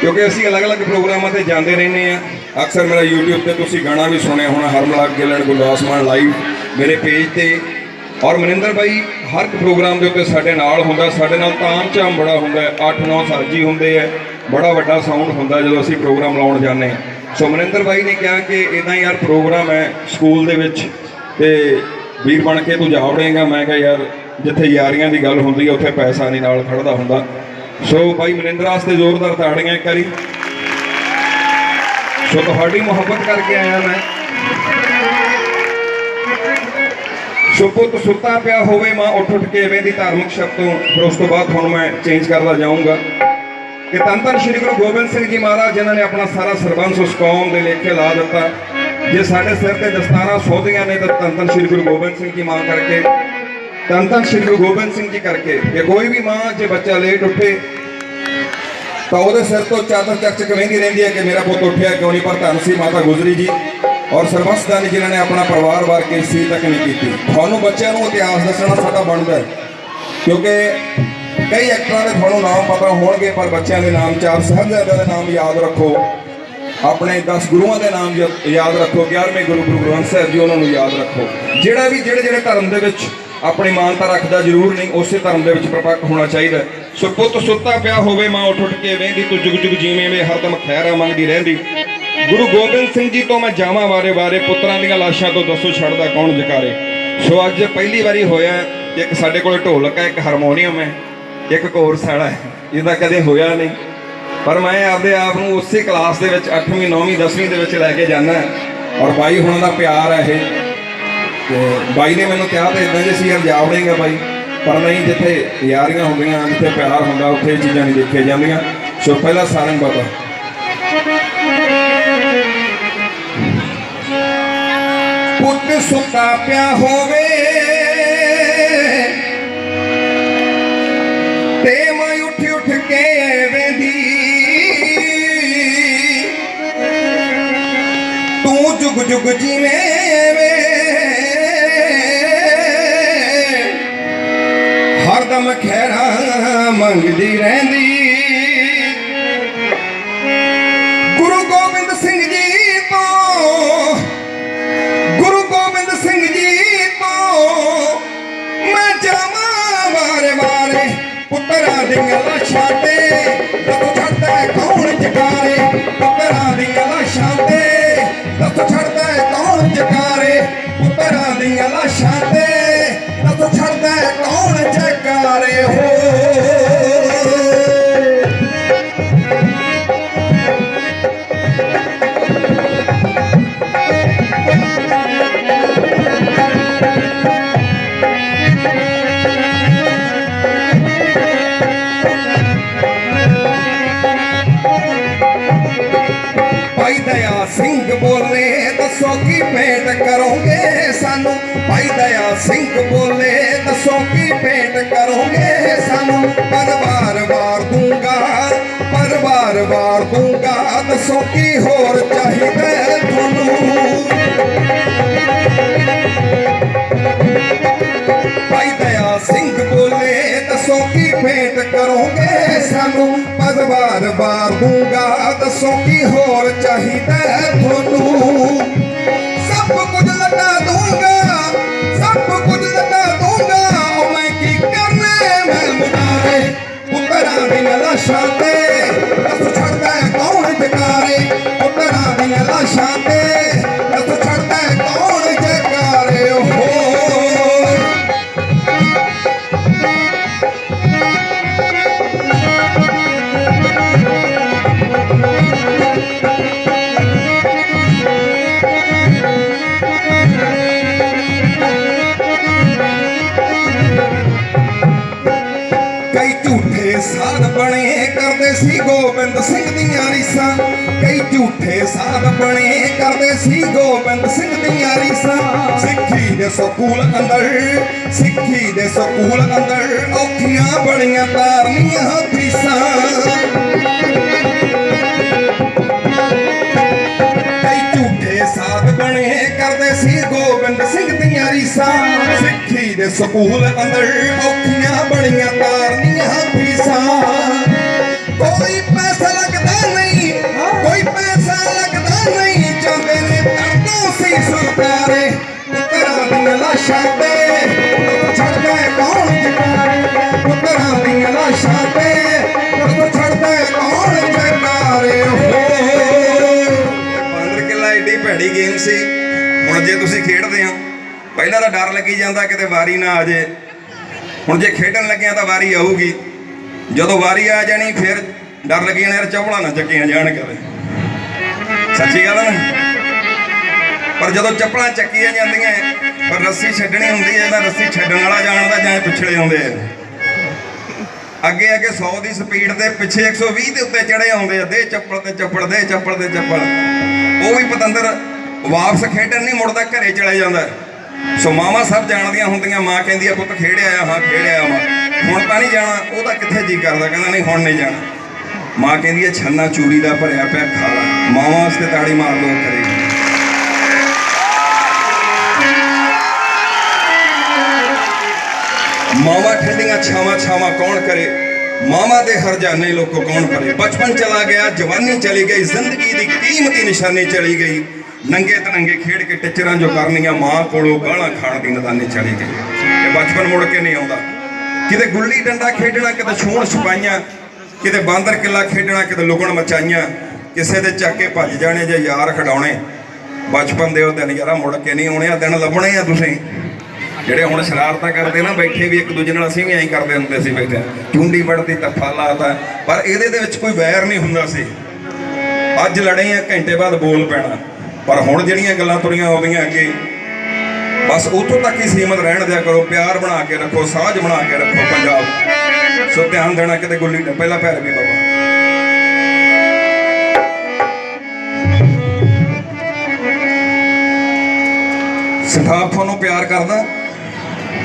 ਕਿਉਂਕਿ ਅਸੀਂ ਅਲੱਗ-ਅਲੱਗ ਪ੍ਰੋਗਰਾਮਾਂ 'ਤੇ ਜਾਂਦੇ ਰਹਿੰਦੇ ਹਾਂ। ਅਕਸਰ ਮੇਰਾ YouTube 'ਤੇ ਤੁਸੀਂ ਗਾਣਾ ਵੀ ਸੁਣਿਆ ਹੋਣਾ, ਹਰਮਲਾਕ ਗਿੱਲ ਐਂਡ ਗੁਰਦਾਸ ਮਾਨ ਲਾਈਵ ਮੇਰੇ ਪੇਜ 'ਤੇ। ਔਰ ਮਨਿੰਦਰ ਬਾਈ ਹਰ ਇੱਕ ਪ੍ਰੋਗਰਾਮ ਦੇ ਉੱਤੇ ਸਾਡੇ ਨਾਲ ਹੁੰਦਾ, ਸਾਡੇ ਨਾਲ ਤਾਮ-ਝਾਮ ਬੜਾ ਹੁੰਦਾ। 8-9 ਸਾਜੀ ਹੁੰਦੇ ਆ, ਬੜਾ ਵੱਡਾ ਸਾਊਂਡ ਹੁੰਦਾ ਜਦੋਂ ਅਸੀਂ ਪ੍ਰੋਗਰਾਮ ਲਾਉਣ ਜਾਂਦੇ ਹਾਂ। ਸੋ ਮਨਿੰਦਰ ਬਾਈ ਨੇ ਕਿਹਾ ਕਿ ਇੱਦਾਂ ਯਾਰ ਪ੍ਰੋਗਰਾਮ ਹੈ ਸਕੂਲ ਦੇ ਵਿੱਚ, ਤੇ ਵੀਰ ਬਣ ਕੇ ਤੂੰ ਜਾ ਵੜੇਂਗਾ। ਮੈਂ ਕਿਹਾ ਯਾਰ ਜਿੱਥੇ ਯਾਰੀਆਂ ਦੀ ਗੱਲ ਹੁੰਦੀ ਹੈ ਉੱਥੇ ਪੈਸਾ ਨਹੀਂ ਨਾਲ ਖੜਦਾ ਹੁੰਦਾ। ਸੋ ਭਾਈ ਮਨਿੰਦਰ ਵਾਸਤੇ ਜ਼ੋਰਦਾਰ ਤਾੜੀਆਂ ਇੱਕ ਵਾਰੀ। ਸੋ ਤੁਹਾਡੀ ਮੁਹੱਬਤ ਕਰਕੇ ਆਇਆ ਮੈਂ। ਸੋ ਪੁੱਤ ਸੁੱਤਾ ਪਿਆ ਹੋਵੇ ਮਾਂ ਉੱਠ ਉੱਠ ਕੇ ਵੇਂਦੀ, ਧਾਰਮਿਕ ਸ਼ਬਦ ਤੋਂ। ਫਿਰ ਉਸ ਤੋਂ ਬਾਅਦ ਤੁਹਾਨੂੰ ਮੈਂ ਚੇਂਜ ਕਰਦਾ ਜਾਊਂਗਾ ਕਿ ਧੰਨ ਧੰਨ ਸ਼੍ਰੀ ਗੁਰੂ ਗੋਬਿੰਦ ਸਿੰਘ ਜੀ ਮਹਾਰਾਜ, ਜਿਨ੍ਹਾਂ ਨੇ ਆਪਣਾ ਸਾਰਾ ਸਰਬੰਸ ਉਸ ਕੌਮ ਦੇ ਲੇਖੇ ਲਾ ਦਿੱਤਾ। ਜੇ ਸਾਡੇ ਸਿਰ ਤੇ ਦਸਤਾਰਾਂ ਸੋਧੀਆਂ ਨੇ ਤਾਂ ਧੰਨ ਧੰਨ ਸ਼੍ਰੀ ਗੁਰੂ ਗੋਬਿੰਦ ਸਿੰਘ ਜੀ ਮਾਂ ਕਰਕੇ, ਧੰਨ ਧੰਨ ਸ਼੍ਰੀ ਗੁਰੂ ਗੋਬਿੰਦ ਸਿੰਘ ਜੀ ਕਰਕੇ। ਕਿ ਕੋਈ ਵੀ ਮਾਂ ਜੇ ਬੱਚਾ ਲੇਟ ਉੱਠੇ ਤਾਂ ਉਹਦੇ ਸਿਰ ਤੋਂ ਚਾਦਰ ਚੱਕ ਵਹਿੰਦੀ ਰਹਿੰਦੀ ਹੈ ਕਿ ਮੇਰਾ ਪੁੱਤ ਉੱਠਿਆ ਕਿਉਂ ਨਹੀਂ। ਪਰ ਧੰਨ ਸੀ ਮਾਤਾ ਗੁਜਰੀ ਜੀ ਔਰ ਸਰਬਸਦਾਨੀ ਜਿਨ੍ਹਾਂ ਨੇ ਆਪਣਾ ਪਰਿਵਾਰ ਵਾਰ ਕੇ ਸੀ ਤੱਕ ਨਹੀਂ ਕੀਤੀ। ਤੁਹਾਨੂੰ ਬੱਚਿਆਂ ਨੂੰ ਇਤਿਹਾਸ ਦੱਸਣਾ ਸਾਡਾ ਬਣਦਾ ਹੈ, ਕਿਉਂਕਿ ਕਈ ਐਕਟਰਾਂ ਦੇ ਤੁਹਾਨੂੰ ਨਾਮ ਪਤਾ ਹੋਣਗੇ, ਪਰ ਬੱਚਿਆਂ ਦੇ ਨਾਮ, 4 ਸਾਹਿਬਜ਼ਾਦਿਆਂ ਦੇ ਨਾਮ ਯਾਦ ਰੱਖੋ, ਆਪਣੇ 10 ਗੁਰੂਆਂ ਦੇ ਨਾਮ ਯਾਦ ਰੱਖੋ, 11ਵੇਂ ਗੁਰੂ ਗ੍ਰੰਥ ਸਾਹਿਬ ਜੀ ਉਹਨਾਂ ਨੂੰ ਯਾਦ ਰੱਖੋ। ਜਿਹੜਾ ਵੀ ਜਿਹੜੇ ਧਰਮ ਦੇ ਵਿੱਚ ਆਪਣੀ ਮਾਨਤਾ ਰੱਖਦਾ, ਜ਼ਰੂਰ ਨਹੀਂ ਉਸੇ ਧਰਮ ਦੇ ਵਿੱਚ ਪ੍ਰਪੱਕ ਹੋਣਾ ਚਾਹੀਦਾ। ਸੋ ਪੁੱਤ ਸੁੱਤਾ ਪਿਆ ਹੋਵੇ ਮਾਂ ਉੱਠ ਉੱਠ ਕੇ ਵੇਂਦੀ, ਤੂੰ ਜੁਗ ਜੁਗ ਜੀਵੇਂ ਵੇ ਹਰਦਮ ਖੈਰਾਂ ਮੰਗਦੀ ਰਹਿੰਦੀ। ਗੁਰੂ ਗੋਬਿੰਦ ਸਿੰਘ ਜੀ ਤੋਂ ਮੈਂ ਜਾਵਾਂ ਵਾਰੇ ਵਾਰੇ, ਪੁੱਤਰਾਂ ਦੀਆਂ ਲਾਸ਼ਾਂ ਤੋਂ ਦੱਸੋ ਛੱਡਦਾ ਕੌਣ ਜਕਾਰੇ। ਸੋ ਅੱਜ ਪਹਿਲੀ ਵਾਰੀ ਹੋਇਆ, ਇੱਕ ਸਾਡੇ ਕੋਲ ਢੋਲਕ ਹੈ, ਇੱਕ ਹਾਰਮੋਨੀਅਮ ਹੈ, ਇੱਕ ਘੋੜਸਾਲਾ ਹੈ। ਇਹਦਾ ਕਦੇ ਹੋਇਆ ਨਹੀਂ, ਪਰ ਮੈਂ ਆਪਦੇ ਆਪ ਨੂੰ ਉਸੇ ਕਲਾਸ ਦੇ ਵਿੱਚ 8ਵੀਂ 9ਵੀਂ 10ਵੀਂ ਦੇ ਵਿੱਚ ਲੈ ਕੇ ਜਾਂਦਾ। ਔਰ ਬਾਈ ਹੁਣਾਂ ਦਾ ਪਿਆਰ ਹੈ ਇਹ। ਤੇ ਬਾਈ ਨੇ ਮੈਨੂੰ ਕਿਹਾ ਤਾਂ ਇਦਾਂ ਜੇ ਸੀ ਯਾਰ ਜਾ ਵੜੇਂਗਾ ਬਾਈ, ਪਰ ਨਹੀਂ, ਜਿੱਥੇ ਯਾਰੀਆਂ ਹੁੰਦੀਆਂ, ਜਿੱਥੇ ਪਿਆਰ ਹੁੰਦਾ, ਉੱਥੇ ਇਹ ਚੀਜ਼ਾਂ ਨਹੀਂ ਦੇਖੀਆਂ ਜਾਂਦੀਆਂ। ਸੋ ਪਹਿਲਾ ਸਾਰੰਗ ਬਾਬਾ। ਪੁੱਤ ਸੁੱਤਾ ਪਿਆ ਹੋਵੇ ਤੇ ਮੈਂ ਉੱਠ ਉੱਠ ਕੇ ਵੇਂਦੀ, ਤੂੰ ਜੁਗ ਜੁਗ ਜੀਵੇਂ ਵੇ ਹਰਦਮ ਖੈਰਾਂ ਮੰਗਦੀ ਰਹਿੰਦੀ। ਗੁਰੂ ਗੋਬਿੰਦ ਸਿੰਘ ਜੀ ਤੋਂ, ਗੁਰੂ ਗੋਬਿੰਦ ਸਿੰਘ ਜੀ ਤੋਂ ਮੈਂ ਜਾਵਾਂ ਵਾਰੇ ਵਾਰੇ, ਪੁੱਤਰਾਂ ਦੀਆਂ ਲਾਸ਼ਾਂ ਤੇ ਦੱਸ ਛੱਡਦਾ ਕੌਣ ਜਕਾਰੇ। ਪੁੱਤਰਾਂ ਦੀਆਂ ਲਾਸ਼ਾਂ ਤੇ ਦੱਸ ਛੱਡਦਾ ਕੌਣ ਜਕਾਰੇ। ਪੁੱਤਰਾਂ ਦੀਆਂ ਲਾਸ਼ਾਂ ਤੇ ਦੱਸ ਛੱਡਦਾ ਕੌਣ ਜਕਾਰੇ ਹੋ। ਭਾਈ ਦਇਆ ਸਿੰਘ ਬੋਲੇ ਦੱਸੋ ਕੀ ਭੇਟ ਕਰੋਗੇ ਸਾਨੂੰ। ਭਾਈ ਦਇਆ ਸਿੰਘ ਬੋਲੇ ਦੱਸੋ ਕੀ ਭੇਟ ਕਰੋਗੇ ਸਾਨੂੰ। ਪਰ ਵਾਰ ਦੂੰਗਾ, ਪਰ ਵਾਰ ਦੂੰਗਾ, ਦੱਸੋ ਕੀ ਹੋਰ ਚਾਹੀਦਾ ਤੁਹਾਨੂੰ। ਭਾਈ ਦਇਆ ਸਿੰਘ ਬੋਲੇ की भेंट करोगे सानू पदवार बार दूंगा दसो की होर चाहिदा थोनू सब कुछ लटा दूंगा सब कुछ लटा दूंगा ओ मैं की करने मैं मुनारे पुत्रा दी लाशां ते दस छड़दा कौन जकारे पुत्रा दी लाशां ते दस छड़दा कौन जकारे हो साध बने करदे सी गोबिंद सिंह दियां रीसां कई झूठे साध बने करदे सी गोबिंद सिंह दियां रीसां सिक्खी दे सकूल अंदर औखियां बड़ियां तारनियां फीसां कई झूठे साध बने करदे सी गोबिंद सिंह दियां रीसां सिक्खी दे सकूल अंदर औखियां बड़ियां तारनियां कोई पैसा लगता नहीं कोई पैसा लगता नहीं चाहते ने दर्दों से सुतारे पुत्रा दी लाशां ते छड़दा कौन जकारे पुत्रा दी लाशां ते छड़दा कौन जकारे हो बांਦਰ ਕਿੱਲਾ ਏਡੀ ਭੈੜੀ ਗੇਮ ਸੀ ਹੁਣ ਜੇ ਤੁਸੀਂ ਖੇਡਦੇ ਆ ਪਹਿਲਾਂ ਤਾਂ ਡਰ ਲੱਗੀ ਜਾਂਦਾ ਕਿਤੇ ਵਾਰੀ ਨਾ ਆ ਜੇ ਹੁਣ ਜੇ ਖੇਡਣ ਲੱਗਿਆ ਤਾਂ ਵਾਰੀ ਆਊਗੀ ਜਦੋਂ ਵਾਰੀ ਆ ਜਾਣੀ ਫਿਰ ਡਰ ਲੱਗੀ ਜਾਣਾ ਯਾਰ ਚਪਲਾਂ ਨਾ ਚੱਕੀਆਂ ਜਾਣ ਕਦੇ ਸੱਚੀ ਗੱਲ ਨਾ ਪਰ ਜਦੋਂ ਚਪਲਾਂ ਚੱਕੀਆਂ ਜਾਂਦੀਆਂ ਪਰ ਰੱਸੀ ਛੱਡਣੀ ਹੁੰਦੀ ਹੈ ਤਾਂ ਰੱਸੀ ਛੱਡਣ ਵਾਲਾ ਜਾਣਦਾ ਜਾਂ ਪਿਛਲੇ ਆਉਂਦੇ ਆ ਅੱਗੇ 100 ਦੀ ਸਪੀਡ ਤੇ ਪਿੱਛੇ 120 ਦੇ ਉੱਤੇ ਚੜੇ ਆਉਂਦੇ ਆ ਦੇ ਚੱਪਲ ਤੇ ਚੱਪਲ ਦੇ ਚੱਪਲ ਤੇ ਚੱਪਲ ਉਹ ਵੀ ਪਤੰਦਰ ਵਾਪਸ ਖੇਡਣ ਨਹੀਂ ਮੁੜਦਾ ਘਰੇ ਚਲੇ ਜਾਂਦਾ ਸੋ ਮਾਵਾਂ ਸਭ ਜਾਣਦੀਆਂ ਹੁੰਦੀਆਂ ਮਾਂ ਕਹਿੰਦੀ ਆ ਪੁੱਤ ਖੇਡਿਆ ਆ ਹਾਂ ਖੇਡਿਆ ਵਾ ਹੁਣ ਤਾਂ ਨਹੀਂ ਜਾਣਾ ਉਹਦਾ ਕਿੱਥੇ ਜੀ ਕਰਦਾ ਕਹਿੰਦਾ ਨਹੀਂ ਹੁਣ ਨਹੀਂ ਜਾਣਾ ਮਾਂ ਕਹਿੰਦੀ ਹੈ ਛੰਨਾ ਚੂਰੀ ਦਾ ਭਰਿਆ ਪਿਆ ਖਾ ਲਾ ਮਾਵਾਂ ਵਾਸਤੇ ਤਾੜੀ ਮਾਰ ਲੋ ਕਰੇ ਮਾਵਾਂ ਠੰਡੀਆਂ ਛਾਵਾਂ ਕੌਣ ਕਰੇ ਮਾਵਾਂ ਦੇ ਹਰਜਾਨੇ ਲੋਕੋ ਕੌਣ ਭਰੇ ਬਚਪਨ ਚਲਾ ਗਿਆ ਜਵਾਨੀ ਚਲੀ ਗਈ ਜ਼ਿੰਦਗੀ ਦੀ ਕੀਮਤੀ ਨਿਸ਼ਾਨੀ ਚਲੀ ਗਈ ਨੰਗੇ ਤਨੰਗੇ ਖੇਡ ਕੇ ਟਿਚਰਾਂ ਜੋ ਕਰਨੀਆਂ ਮਾਂ ਕੋਲੋਂ ਗਾਲਾਂ ਖਾਣ ਦੀ ਨਦਾਨੀ ਚਲੀ ਗਈ ਇਹ ਬਚਪਨ ਮੁੜ ਕੇ ਨਹੀਂ ਆਉਂਦਾ ਕਿਤੇ ਗੁੱਲੀ ਡੰਡਾ ਖੇਡਣਾ ਕਿਤੇ ਛੂਣ ਛਪਾਈਆਂ ਕਿਤੇ ਬਾਂਦਰ ਕਿੱਲਾ ਖੇਡਣਾ ਕਿਤੇ ਲੁਕਣ ਮਚਾਈਆਂ ਕਿਸੇ ਦੇ ਚੱਕ ਕੇ ਭੱਜ ਜਾਣੇ ਜਾਂ ਯਾਰ ਖਡਾਉਣੇ ਬਚਪਨ ਦੇ ਉਹ ਦਿਨ ਯਾਰਾ ਮੁੜ ਕੇ ਨਹੀਂ ਆਉਣੇ ਆ ਦਿਨ ਲੱਭਣੇ ਆ ਤੁਸੀਂ ਜਿਹੜੇ ਹੁਣ ਸ਼ਰਾਰਤਾਂ ਕਰਦੇ ਨਾ ਬੈਠੇ ਵੀ ਇੱਕ ਦੂਜੇ ਨਾਲ ਅਸੀਂ ਵੀ ਐਂ ਕਰਦੇ ਹੁੰਦੇ ਸੀ ਬੈਠੇ ਚੁੰਡੀ ਵੜਦੀ ਤੱਫਾ ਲਾਤਾ ਪਰ ਇਹਦੇ ਦੇ ਵਿੱਚ ਕੋਈ ਵੈਰ ਨਹੀਂ ਹੁੰਦਾ ਸੀ ਅੱਜ ਲੜੇ ਆ ਘੰਟੇ ਬਾਅਦ ਬੋਲ ਪੈਣਾ ਪਰ ਹੁਣ ਜਿਹੜੀਆਂ ਗੱਲਾਂ ਤੁਰੀਆਂ ਆਉਂਦੀਆਂ ਅੱਗੇ ਬਸ ਉੱਥੋਂ ਤੱਕ ਹੀ ਸੀਮਤ ਰਹਿਣ ਦਿਆ ਕਰੋ ਪਿਆਰ ਬਣਾ ਕੇ ਰੱਖੋ ਸਾਂਝ ਬਣਾ ਕੇ ਰੱਖੋ ਪੰਜਾਬ ਸੋ ਧਿਆਨ ਦੇਣਾ ਕਿਤੇ ਗੁੱਲੀ ਪਹਿਲਾ ਪੈਰ ਵੀ ਬਾਬਾ ਸਟਾਫ ਤੁਹਾਨੂੰ ਪਿਆਰ ਕਰਦਾ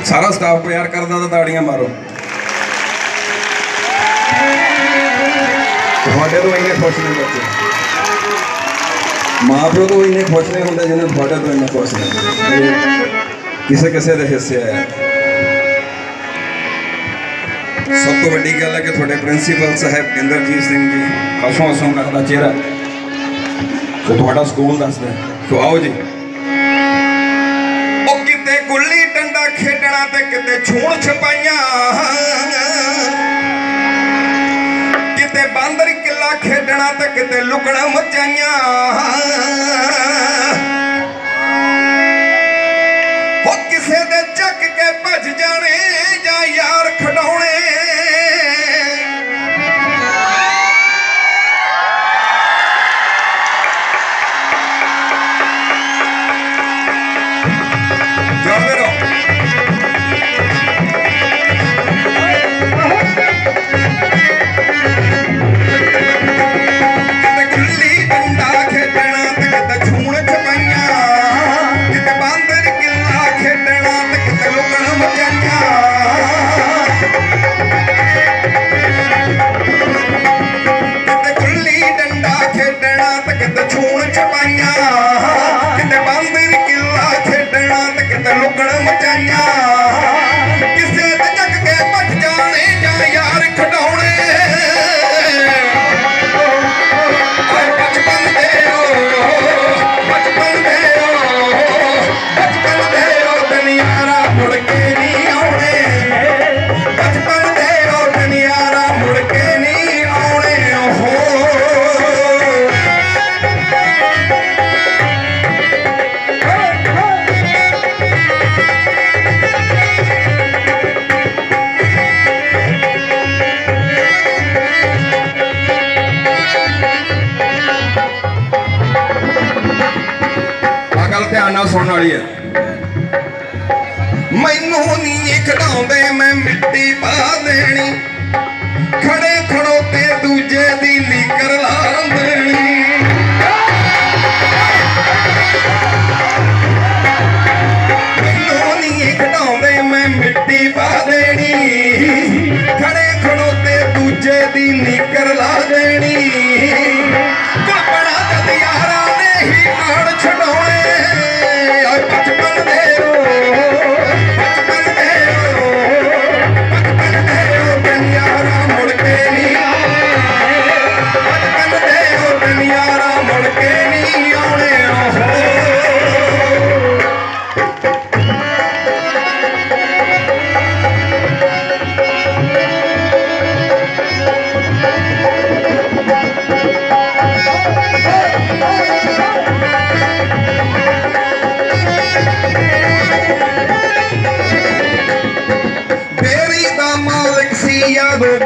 ਸਾਰਾ ਸਟਾਫ ਪਿਆਰ ਕਰਦਾ ਤਾਂ ਤਾੜੀਆਂ ਮਾਰੋ ਤੁਹਾਡੇ ਤੋਂ ਇੰਨੇ ਖੁਸ਼ ਨਹੀਂ ਬੱਚੇ ਮਾਂ ਪਿਓ ਤੋਂ ਇੰਨੇ ਖੁਸ਼ ਨਹੀਂ ਹੁੰਦੇ ਜਿੰਨੇ ਤੁਹਾਡੇ ਤੋਂ ਇੰਨੇ ਖੁਸ਼ ਨੇ ਕਿਸੇ ਕਿਸੇ ਦੇ ਹਿੱਸੇ ਆਇਆ ਸਭ ਤੋਂ ਵੱਡੀ ਗੱਲ ਹੈ ਕਿ ਤੁਹਾਡੇ ਪ੍ਰਿੰਸੀਪਲ ਸਾਹਿਬ ਇੰਦਰਜੀਤ ਸਿੰਘ ਜੀ ਹੱਸੋਂ ਕਰਦਾ ਚਿਹਰਾ ਸੋ ਤੁਹਾਡਾ ਸਕੂਲ ਦੱਸਦਾ ਸੋ ਆਓ ਜੀ ਉਹ ਕਿਤੇ ਗੁੱਲੀ ਡੰਡਾ ਖੇਡਣਾ ਤੇ ਕਿਤੇ ਛੂਣ ਛਪਾਈਆਂ ਕਿਤੇ ਬਾਂਦਰ ਕਿੱਲਾ ਖੇਡਣਾ ਤੇ ਕਿਤੇ ਲੁਕਣਾ ਮਚਾਈਆਂ ਹੋ ਕਿਸੇ ਦੇ ਚੱਕ ਕੇ ਭੱਜ ਜਾਣੇ ਜਾਂ ਯਾਰ ਖਡਾਉਣੇ ਜਾਂਦੇ ਰਹੋ ਸੁਣਨ ਵਾਲੀ ਹੈ। ਮੈਨੂੰ ਨਹੀਂ ਖੜਾਉਂਦੇ ਮੈਂ ਮਿੱਟੀ ਪਾ ਦੇਣੀ, ਖੜੇ ਖੜੋਤੇ ਦੂਜੇ ਦੀ ਲੀਕਰ ਲਾ ਦੇਣੀ। ਮੈਨੂੰ ਨਹੀਂ ਖੜਾਉਂਦੇ ਮੈਂ ਮਿੱਟੀ ਪਾ ਦੇਣੀ, ਖੜੇ ਖੜੋਤੇ ਦੂਜੇ ਦੀ ਲੀਕਰ ਲਾ ਦੇਣੀ। ਕਪੜਾ ਤੇ ਯਾਰਾਂ ਨੇ ਹੀ ਆੜ ਛਡਾਉਣੇ, ਓਏ ਬਚਪਨ ਦੇ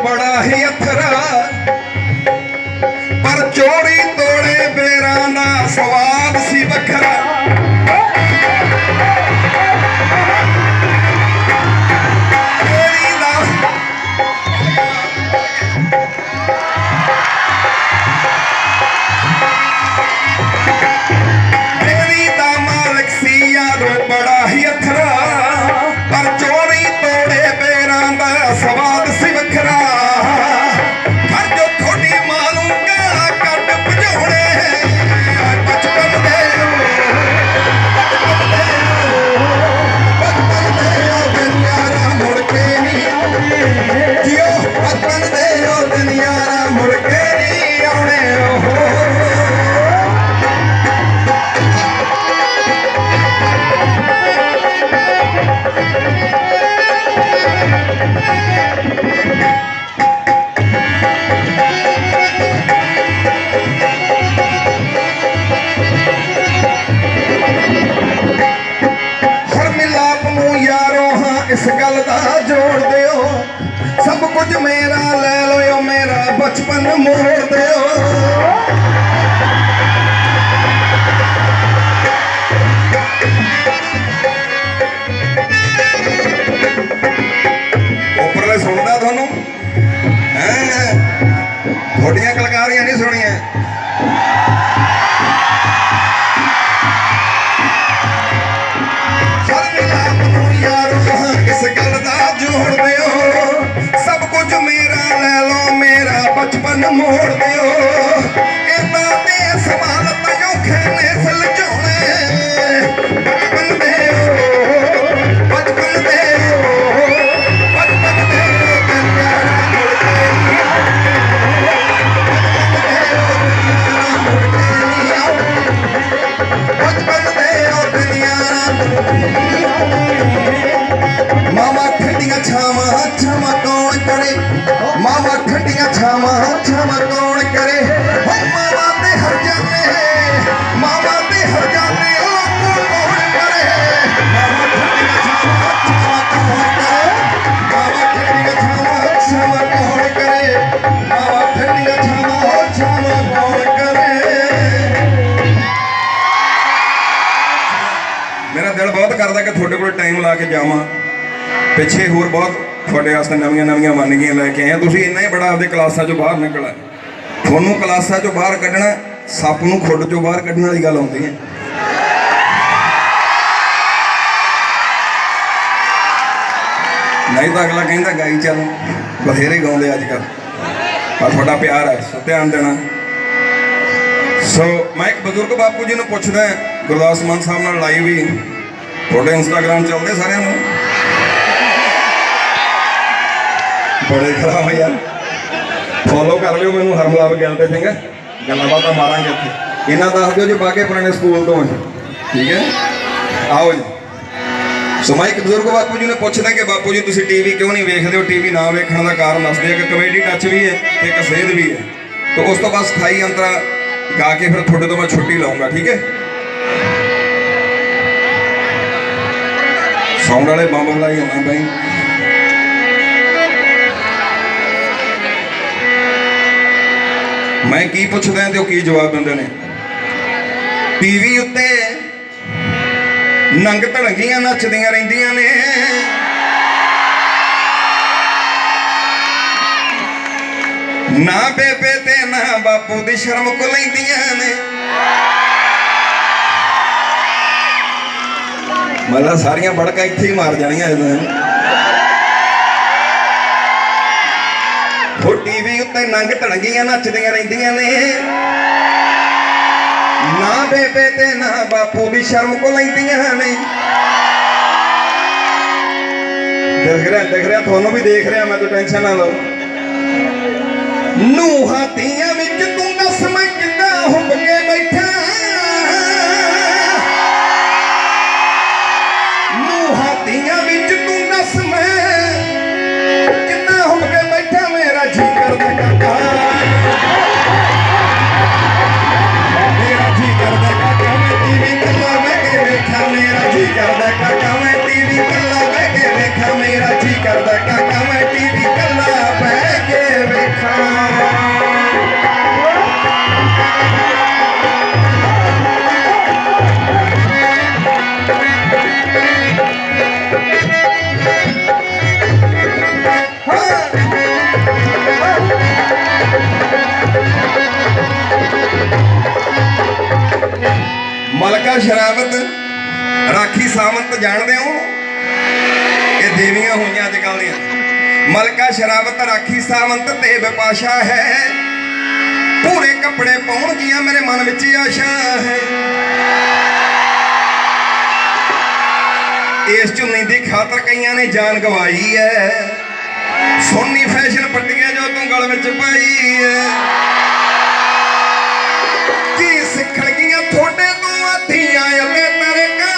ਬੜਾ ਹੀ ਅਥਰਾ, ਪਰ ਚੋਰੀ ਤੋੜੇ ਬੇਰਾਂ ਦਾ ਸਵਾਦ ਸੀ ਵੱਖਰਾ। ਮੇਰੀ ਦਾ ਮਾਲਕ ਸੀ ਯਾਰੋ ਬੜਾ ਹੀ ਅਥਰਾ, ਪਰ ਚੋਰੀ ਤੋੜੇ ਬੇਰਾਂ ਦਾ ਸਵਾਦ ਸੀ ਵੱਖਰਾ। इस गल का जोड़ दियो, सब कुछ मेरा ले लो, मेरा बचपन मोड़ दियो। उपरले सुनता थानू थोड़ियां कलकारियां नहीं सुनिया। इस गल का जोड़ दियो, सब कुछ मेरा ले लो, मेरा बचपन मोड़ दियो। इन्ना दे सवाल तयों खेने सलझाउणे, बचपन दियो, बचपन दियो, बचपन दियो दुनियारा मुड़ के नहीं आउणे, बचपन दियो दुनियारा मामा ठंडिया छावा छावा कौन करे, मामा ठंडिया छावा छावा कौन करे। मामा ते हर जाने, मामा ते हर जाने कौन करे। मामा ठंडिया छावा छावा कौन करे, मामा ठंडिया छावा छावा कौन करे, मामा ठंडिया छावा छावा कौन करे। मेरा दिल बहुत करता कि थोड़े को टाइम ला के जावां, ਪਿੱਛੇ ਹੋਰ ਬਹੁਤ ਤੁਹਾਡੇ ਵਾਸਤੇ ਨਵੀਆਂ ਨਵੀਆਂ ਵੰਨਗੀਆਂ ਲੈ ਕੇ ਆਏ। ਤੁਸੀਂ ਇੰਨਾ ਹੀ ਬੜਾ ਆਪਦੇ ਕਲਾਸਾਂ 'ਚੋਂ ਬਾਹਰ ਨਿਕਲਿਆ, ਤੁਹਾਨੂੰ ਕਲਾਸਾਂ 'ਚੋਂ ਬਾਹਰ ਕੱਢਣਾ ਸੱਪ ਨੂੰ ਖੁੱਡ 'ਚੋਂ ਬਾਹਰ ਕੱਢਣ ਵਾਲੀ ਗੱਲ ਆਉਂਦੀ ਹੈ। ਨਹੀਂ ਤਾਂ ਅਗਲਾ ਕਹਿੰਦਾ ਗਾਈ ਚੱਲ, ਬਥੇਰੇ ਗਾਉਂਦੇ ਅੱਜ ਕੱਲ੍ਹ, ਪਰ ਤੁਹਾਡਾ ਪਿਆਰ ਹੈ ਸੋ ਧਿਆਨ ਦੇਣਾ। ਸੋ ਮੈਂ ਇੱਕ ਬਜ਼ੁਰਗ ਬਾਪੂ ਜੀ ਨੂੰ ਪੁੱਛਦਾ, ਗੁਰਦਾਸ ਮਾਨ ਸਾਹਿਬ ਨਾਲ ਲਾਈਵ ਵੀ ਤੁਹਾਡੇ ਇੰਸਟਾਗ੍ਰਾਮ ਚੱਲਦੇ ਸਾਰਿਆਂ ਨੂੰ? बड़े खराब है यार, फॉलो कर लियो मैनू हरमलाल गल ते, चंगा गल्लां बातां मारांगे इत्थे। इन्ना दस दिओ जी बागे पुराने स्कूल तो है, ठीक है? आओ जी। सो मैं एक बजुर्ग बापू जी ने पुछदा कि बापू जी तुसीं टीवी क्यों नहीं वेखदे हो? टीवी ना वेखण दा कारण दसदे कि कमेडी टच भी है ते एक सेध भी है। तो उस तो बाद 28 अंतरा गा के फिर थोड़े तो मैं छुट्टी लाऊंगा, ठीक है? साउंड वाले बंब लाई होना भाई। मैं की पुछदा ते की जवाब दिंदे ने। टीवी उत्ते ਨੰਗ ਧੜੰਗੀਆਂ ਨੱਚਦੀਆਂ ਰਹਿੰਦੀਆਂ ਨੇ। ਨਾ ਬੇਬੇ ਤੇ ਨਾ ਬਾਪੂ ਦੀ ਸ਼ਰਮ ਕੋ ਲੈਂਦੀਆਂ ਨੇ। ਮਤਲਬ ਸਾਰੀਆਂ ਬੜਕਾਂ ਇੱਥੇ ਹੀ ਮਾਰ ਜਾਣੀਆਂ ਇਹਦਾ। ਉਹ ਟੀਵੀ ਉੱਤੇ ਨੰਗ ਧੜੰਗੀਆਂ ਨੱਚਦੀਆਂ ਰਹਿੰਦੀਆਂ ਨੇ। ਨਾ ਬੇਬੇ ਤੇ ਨਾ ਬਾਪੂ ਦੀ ਸ਼ਰਮ ਕੋ ਲੈਂਦੀਆਂ ਨੇ। ਦੇਖ ਰਿਹਾ ਤੁਹਾਨੂੰ ਵੀ ਦੇਖ ਰਿਹਾ ਮੈਂ, ਤਾਂ ਟੈਨਸ਼ਨ ਨਾ ਲਓ। ਨੂੰਹਾਂ ਧੀਆਂ ਵਿੱਚ ਤੂੰ ਦੱਸ ਮੈਂ ਕਿੱਦਾਂ ਹੁੱਬ ਕੇ ਬੈਠਾ। ਨੂੰਹਾਂ ਧੀਆਂ ਵਿੱਚ ਤੂੰ ਦੱਸ ਮੈਂ ਕਿੱਦਾਂ ਹੁੱਬ ਕੇ ਬੈਠਾ। ਮੇਰਾ ਜੀ ਕਰਦਾ ਕਾਕਾ, ਮੇਰਾ ਜੀ ਕਰਦਾ ਕਾਕਾ ਮੈਂ ਟੀਵੀ ਕੱਲਾ ਬਹਿ ਕੇ ਵੇਖਾਂ। ਮੇਰਾ ਜੀ ਕਰਦਾ ਕਾਕਾ ਮੈਂ ਟੀਵੀ ਕੱਲਾ ਬਹਿ ਕੇ ਵੇਖਾਂ। ਮੇਰਾ ਜੀ ਕਰਦਾ ਕਾਕਾ ਮੈਂ ਟੀਵੀ ਕੱਲਾ ਬਹਿ ਕੇ ਵੇਖਾਂ। ਮਲਕਾ ਸ਼ਰਾਵਤ, ਰਾਖੀ ਸਾਵੰਤ ਜਾਣਦੇ ਹੋ? ਇਹ ਦੇਵੀਆਂ ਹੋਈਆਂ ਅੱਜ ਕੱਲ੍ਹ ਦੀਆਂ। ਮਲਕਾ ਸ਼ਰਾਵਤ, ਰਾਖੀ ਸਾਵੰਤ ਤੇ ਵਿਪਾਸ਼ਾ ਹੈ। ਪੂਰੇ ਕੱਪੜੇ ਪਾਉਣਗੀਆਂ ਮੇਰੇ ਮਨ ਵਿੱਚ ਆਸ਼ਾ ਹੈ। ਇਸ ਝੁੰਨੀ ਦੀ ਖਾਤਰ ਕਈਆਂ ਨੇ ਜਾਨ ਗਵਾਈ ਹੈ। ਸੋਨੀ ਫੈਸ਼ਨ ਪੱਟੀਆਂ ਜੋ ਤੂੰ ਗਲ ਵਿੱਚ ਪਾਈ ਹੈ। ਕੀ ਸਿੱਖਣ ਗਈਆਂ ਥੋੜੇ ਤੋਂ ਆਧੀਆਂ ਅਤੇ ਤਰਕਾਂ।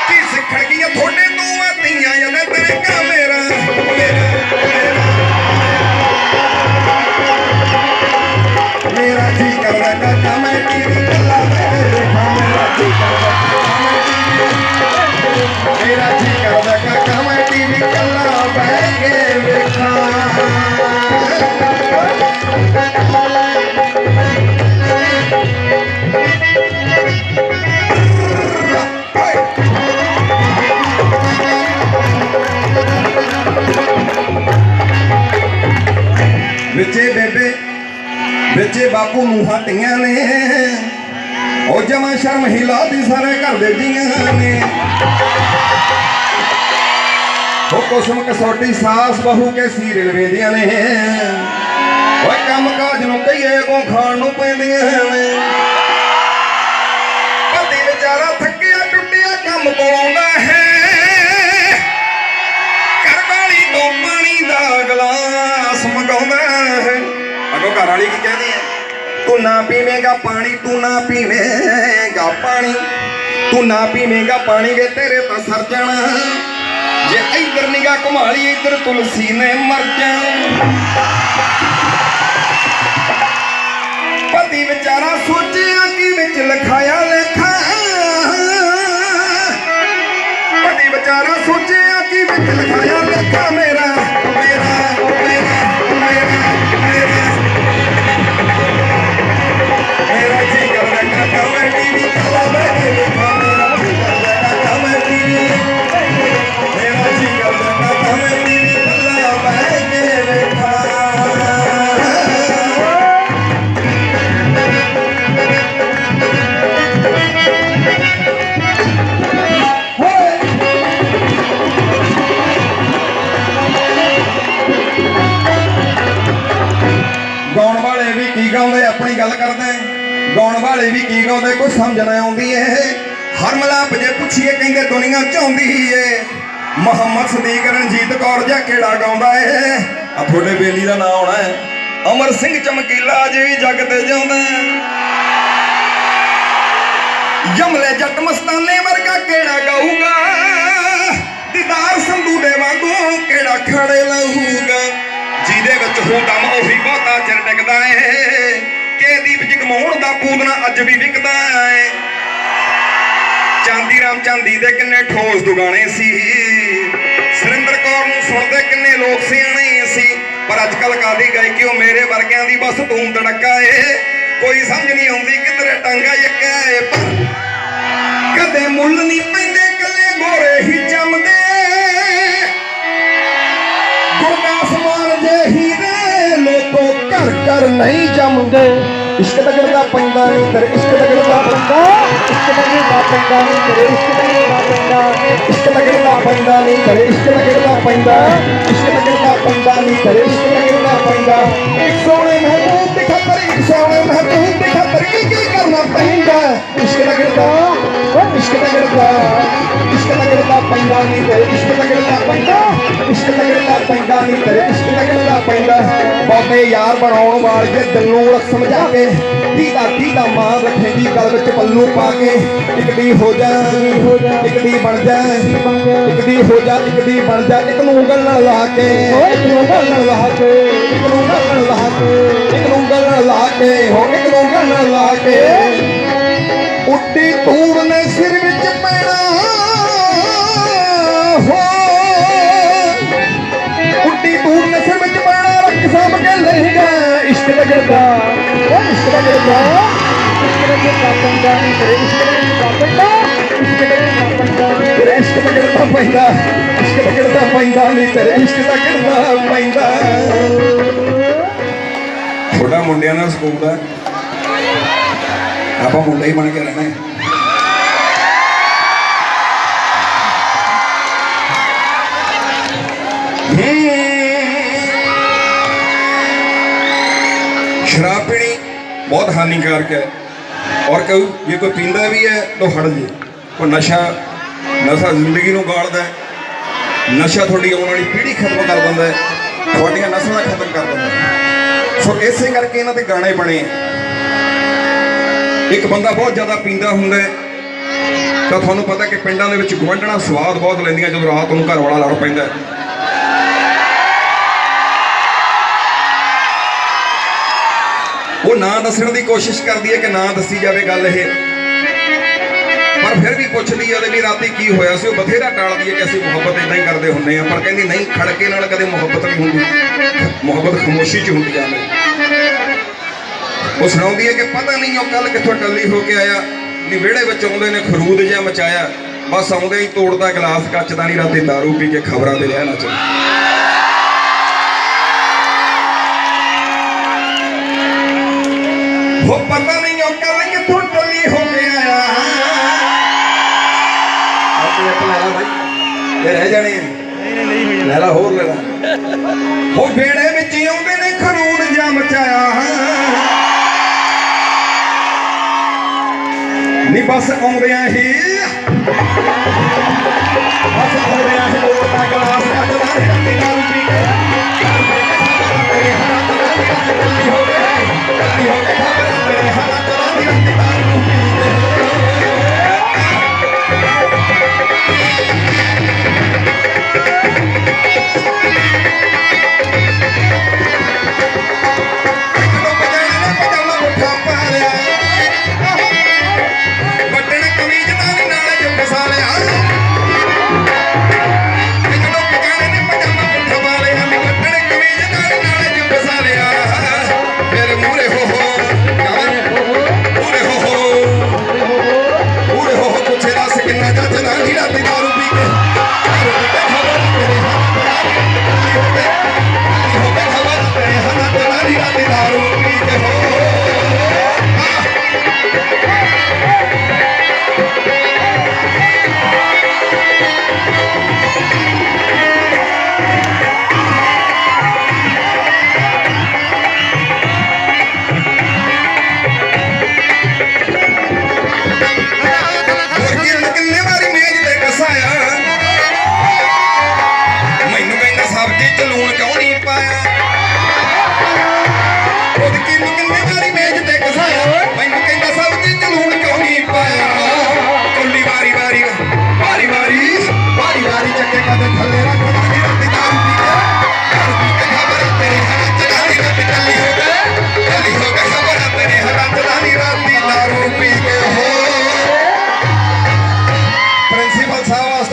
ਕੀ ਸਿੱਖਣ ਗਈਆਂ ਥੋੜੇ ਤੋਂ ਆਧੀਆਂ ਅਤੇ ਤਰਕਾਂ। ਮੇਰਾ ਮੇਰਾ ਜੀ ਕਰਦਾ ਕਾਕਾ ਮੈਂ ਟੀਵੀ ਕੱਲਾ ਬਹਿ ਕੇ ਵੇਖਾਂ। ਮੇਰਾ ਜੀ ਕਰਦਾ ਮੇਰਾ ਜੀ ਕਰਦਾ ਕਾਕਾ ਮੈਂ ਟੀਵੀ ਕੱਲਾ ਬਹਿ ਕੇ ਵੇਖਾਂ। ਵਿੱਚੇ ਬੇਬੇ ਵਿੱਚੇ ਬਾਪੂ ਨੂੰਹਾਂ ਧੀਆਂ ਨੇ। ਉਹ ਜਮਾਂ ਸ਼ਰਮ ਹਿਲਾਦੀ ਸਾਰੇ ਘਰ ਦੇ ਜੀਆਂ ਨੇ। ਉਹ ਕੁਸਮ ਕਸੌਟੀ ਸਾਸ ਬਹੂ ਕੇ ਸੀਰੀਅਲ ਵੇਦੀਆਂ ਨੇ। ਉਹ ਕੰਮ ਕਾਜ ਨੂੰ ਕਹੀਏ ਕੋ ਖਾਣ ਨੂੰ ਪੈਂਦੀਆਂ ਨੇ। ਪਤੀ ਵਿਚਾਰਾ ਥੱਕਿਆ ਟੁੱਟਿਆ ਕੰਮ ਤੋਂ ਆਉਂਦਾ ਹੈ। ਘਰ ਵਾਲੀ ਤੋਂ ਪਾਣੀ ਦਾ ਗਲਾਸ ਮੰਗਾਉਂਦਾ ਹੈ। ਅੱਗੋਂ ਘਰ ਵਾਲੀ ਕੀ ਕਹਿੰਦੀ ਹੈ? ਤੂੰ ਨਾ ਪੀਵੇਂਗਾ ਪਾਣੀ, ਤੂੰ ਨਾ ਪੀਵੇਂਗਾ ਪਾਣੀ, ਤੂੰ ਨਾ ਪੀਵੇਂਗਾ ਪਾਣੀ ਵੇ ਤੇਰੇ ਤਾਂ ਸਰ ਜਾਣਾ। ਜੇ ਇੱਧਰ ਨਿਗਾਹ ਘੁਮਾ ਲਈ ਇੱਧਰ ਤੁਲਸੀ ਨੇ ਮਰ ਜਾਣਾ। ਪਤੀ ਵਿਚਾਰਾ ਸੋਚਿਆ ਕਿ ਵਿੱਚ ਲਿਖਾਇਆ ਲੇਖਾ। ਪਤੀ ਵਿਚਾਰਾ ਸੋਚਿਆ ਕਿ ਵਿੱਚ ਲਿਖਾਇਆ ਲੇਖਾ। ਮੇਰਾ ਮੇਰਾ ਮੇਰਾ ਮੇਰਾ ਮੇਰਾ ਮੇਰਾ ਜੀ ਕਰਦਾ ਕਾਕਾ ਮੈਂ ਟੀਵੀ ਕੱਲਾ ਬਹਿ ਕੇ ਵੇਖਾਂ। ਮੇਰਾ ਜੀ ਕਰਦਾ ਕਾਕਾ ਮੈਂ ਟੀਵੀ ਮੇਰਾ ਜੀ ਕਰਦਾ ਕਾਕਾ ਮੈਂ ਟੀਵੀ ਕੱਲਾ ਬਹਿ ਕੇ ਵੇਖਾਂ। ਗਾਉਣ ਵਾਲੇ ਵੀ ਕੀ ਗਾਉਂਦੇ, ਆਪਣੀ ਗੱਲ ਕਰਦੇ। ਗਾਉਣ ਵਾਲੇ ਵੀ ਕੀ ਗਾਉਂਦੇ ਕੋਈ ਸਮਝ ਨਾ ਆਉਂਦੀ ਏ। ਹਰ ਮਲਾਪ ਜੇ ਪੁੱਛੀਏ ਕਹਿੰਦੇ ਦੁਨੀਆ ਚਾਹੁੰਦੀ ਏ। ਮੁਹੰਮਦ ਸਦੀਕ ਰਣਜੀਤ ਕੌਰ ਜਾਂ ਕਿਹੜਾ ਗਾਉਂਦਾ ਏ। ਆ ਤੁਹਾਡੇ ਬੇਲੀ ਦਾ ਨਾਂ ਆਉਣਾ ਹੈ। ਅਮਰ ਸਿੰਘ ਚਮਕੀਲਾ ਅਜੇ ਵੀ ਜੱਗ ਤੇ ਜਿਉਂਦਾ। ਯਮਲੇ ਜੱਟ ਮਸਤਾਨੇ ਵਰਗਾ ਕਿਹੜਾ ਗਾਊਗਾ। ਦੀਦਾਰ ਸੰਧੂ ਦੇ ਵਾਂਗੂ ਕਿਹੜਾ ਖੜੇ ਲਹੂਗਾ। ਜਿਹਦੇ ਵਿੱਚ ਹੋ ਦਮ ਉਹੀ ਬਹੁਤਾ ਚਿਰ ਟਿਕਦਾ ਏ। ਕਿ ਦੀਪ ਜਗਮਾਉਣ ਦਾ ਪੂਦਨਾ ਅੱਜ ਵੀ ਵਿਕਦਾ ਏ। ਚਾਂਦੀ ਰਾਮ ਚਾਂਦੀ ਦੇ ਕਿੰਨੇ ਠੋਸ ਦੁਗਾਣੇ ਸੀ। ਸੁਰਿੰਦਰ ਕੌਰ ਨੂੰ ਸੁਣਦੇ ਕਿੰਨੇ ਲੋਕ ਸਿਆਣੇ ਸੀ। ਪਰ ਅੱਜ ਕੱਲ ਕਾਦੀ ਗਾਇਕੀ ਉਹ ਮੇਰੇ ਵਰਗਿਆਂ ਦੀ ਬਸ ਧੂਮ ਧੜਕਾ ਏ। ਕੋਈ ਸਮਝ ਨਹੀਂ ਆਉਂਦੀ ਕਿਧਰੇ ਟਾਂਗਾ ਯੱਕਿਆ ਏ ਪਰ ਕਦੇ ਮੁੱਲ ਨਹੀਂ ਪੈਂਦੇ ਕੱਲੇ ਗੋਰੇ ਹੀ ਜੰਮਦੇ ਗੁਰਦਾਸ ਮਾਨ ਜੇ ਹੀਰੇ ਲੋਕੋ ਘਰ ਘਰ ਨਹੀਂ ਜੰਮਦੇ ਇਸ਼ਕ ਤਗੜਦਾ ਪੈਂਦਾ ਨਹੀਂ ਤੇਰੇ ਇਸ਼ਕ ਤਗੜਦਾ ਪੈਂਦਾ ਇਸ਼ਕ ਤਗੜਦਾ ਪੈਂਦਾ ਨਹੀਂ ਤੇਰੇ ਇਸ਼ਕ ਤਗੜਦਾ ਪੈਂਦਾ ਇਸ਼ਕ ਤਗੜਦਾ ਪੈਂਦਾ ਨਹੀਂ ਤੇਰੇ ਇਸ਼ਕ ਤਗੜਦਾ ਪੈਂਦਾ ਇਸ਼ਕ ਤਗੜਦਾ ਪੈਂਦਾ ਨਹੀਂ ਤੇਰੇ ਇਸ਼ਕ ਤਗੜਦਾ ਪੈਂਦਾ ਇੱਕ ਸੋਹਣੇ ਮਹਿਬੂਬ ਦੀ ਖਾਤਰ ਇੱਕ ਸੋਹਣੇ ਮਹਿਬੂਬ ਦੀ ਖਾਤਰ ਕੀ ਕਰਨਾ ਪੈਂਦਾ ਇਸ਼ਕ ਤਗੜਦਾ ਇਸ਼ਕ ਤਗੜਦਾ ਇਸ਼ਕ ਤਗੜਦਾ ਪੈਂਦਾ ਨਹੀਂ ਤੇਰੇ ਇਸ਼ਕ ਤਗੜਦਾ ਪੈਂਦਾ ਇਸ਼ਕ ਤਗੜਦਾ ਪੈਂਦਾ ਨਹੀਂ ਤੇਰੇ ਇਸ਼ਕ ਤਗੜਦਾ ਪੈਂਦਾ ਬਹੁਤੇ ਯਾਰ ਬਣਾਉਣ ਵਾਲੇ ਦਿਲ ਨੂੰ ਰਖ ਸਮਝਾ ਕੇ ਧੀਦਾ ਮਾਂ ਰੱਖੇਗੀ ਗਲ ਵਿੱਚ ਪੱਲੂ ਪਾ ਕੇ ਇੱਕ ਦੀ ਹੋ ਜਾ ਇੱਕ ਦੀ ਬਣ ਜਾ ਇੱਕ ਦੀ ਹੋ ਜਾ ਇੱਕ ਦੀ ਬਣ ਜਾ ਇੱਕ ਨੂੰ ਉਂਗਲ ਨਾਲ ਲਾ ਕੇ ਇੱਕ ਨੂੰ ਉਂਗਲ ਨਾਲ ਲਾ ਕੇ ਇੱਕ ਨੂੰ ਉਂਗਲ ਨਾਲ ਲਾ ਕੇ ਇੱਕ ਨੂੰ ਉਂਗਲ ਨਾਲ ਲਾ ਕੇ ਹੋ ਇੱਕ ਨੂੰ ਉਂਗਲ ਨਾਲ ਲਾ ਕੇ ਉੱਡੀ ਧੂੜ ਨੇ ਸਿਰ ਵਿੱਚ ਪੈਣਾ ਹੋ ਉੱਡੀ ਧੂੜ ਨੇ ਸਿਰ ਵਿੱਚ ਪੈਣਾ ਰੱਖ ਸਾਂਭ ਕੇ ਲਏਗਾ ਇਸ਼ਕ ਤਗੜਦਾ ਇਸ਼ਕ ਤਗੜਦਾ ਇਸ਼ਕ ਤਗੜਦਾ ਪੈਂਦਾ ਨਹੀਂ ਤੇਰੇ ਇਸ਼ਕ ਤਗੜਦਾ ਪੈਂਦਾ ਇਸ਼ਕ ਤਗੜਦਾ ਪੈਂਦਾ ਤੇਰੇ ਇਸ਼ਕ ਤਗੜਦਾ ਪੈਂਦਾ ਇਸ਼ਕ ਤਗੜਦਾ ਪੈਂਦਾ ਨਹੀਂ ਤੇਰੇ ਇਸ਼ਕ ਤਗੜਦਾ ਪੈਂਦਾ ਤੁਹਾਡਾ ਮੁੰਡਿਆਂ ਦਾ ਸਕੂਲ ਦਾ ਆਪਾਂ ਮੁੰਡਾ ਹੀ ਬਣ ਕੇ ਰਹਿਣਾ ਹੈ शराब पीनी बहुत हानिकारक है और ये कोई पींदा भी है तो हट जे कोई नशा जिंदगी को गाड़ता है नशा थोड़ी आने वाली पीढ़ी खत्म कर देता है थोड़ियां नस्ल खत्म कर देता है सो इसे करके इन्होंने गाने बने एक बंदा बहुत ज़्यादा पींदा हुंदा है तो थानू पता कि पिंडां दे विच गुआंढणा स्वाद बहुत लैंदियां जदों रात नूं घर वाला लड़ पैंदा है वो ना दसण की कोशिश करती है कि ना दसी जाए गल ये पर फिर भी पूछती है भी राती की होया सी बथेरा टालती है कि असं मुहब्बत इदा ही करते होंगे हैं पर कहती नहीं खड़के नाल कदे मुहब्बत नहीं होंगी मुहब्बत खामोशी च होंदी जाने वो सुनाउंदी है कि पता नहीं कल कित्थों टल्ली होके आया भी विहड़े विच आउंदे ने खरूद जिहा मचाया बस आउंदे ही तोड़दा गिलास कच दा नहीं राती दारू पी के खबरां ते रहना चाहिए वो पता नहीं हो कल कित्थों टल्ली हो गया भाई रह जाने लैला होर लेना वो बेड़े विच आउंदे ने खरूद जा मचाया नी बस आउंदियां ही बस आउंदियां ही लोटा गिलास कचदा रंदी दारू पी के हो गए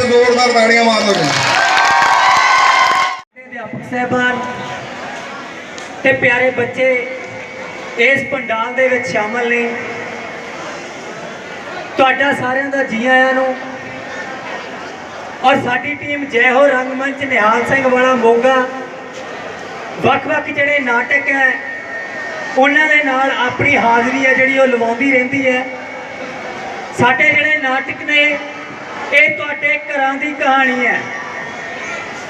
जोरदार ताड़ियां मार लो अध्यापक साहबान ते प्यारे बच्चे ਇਸ ਪੰਡਾਲ ਦੇ ਵਿੱਚ ਸ਼ਾਮਲ ਨੇ। ਤੁਹਾਡਾ ਸਾਰਿਆਂ ਦਾ ਜੀ ਆਇਆਂ ਨੂੰ। ਔਰ ਸਾਡੀ ਟੀਮ ਜੈ ਹੋ ਰੰਗਮੰਚ ਨਿਹਾਲ ਸਿੰਘ ਵਾਲਾ ਮੋਗਾ ਵੱਖ-ਵੱਖ ਜਿਹੜੇ ਨਾਟਕ ਹੈ ਉਹਨਾਂ ਦੇ ਨਾਲ ਆਪਣੀ ਹਾਜ਼ਰੀ ਹੈ ਜਿਹੜੀ ਉਹ ਲਵਾਉਂਦੀ ਰਹਿੰਦੀ ਹੈ। ਸਾਡੇ ਜਿਹੜੇ ਨਾਟਕ ਨੇ ਇਹ ਤੁਹਾਡੇ ਘਰਾਂ ਦੀ ਕਹਾਣੀ ਹੈ,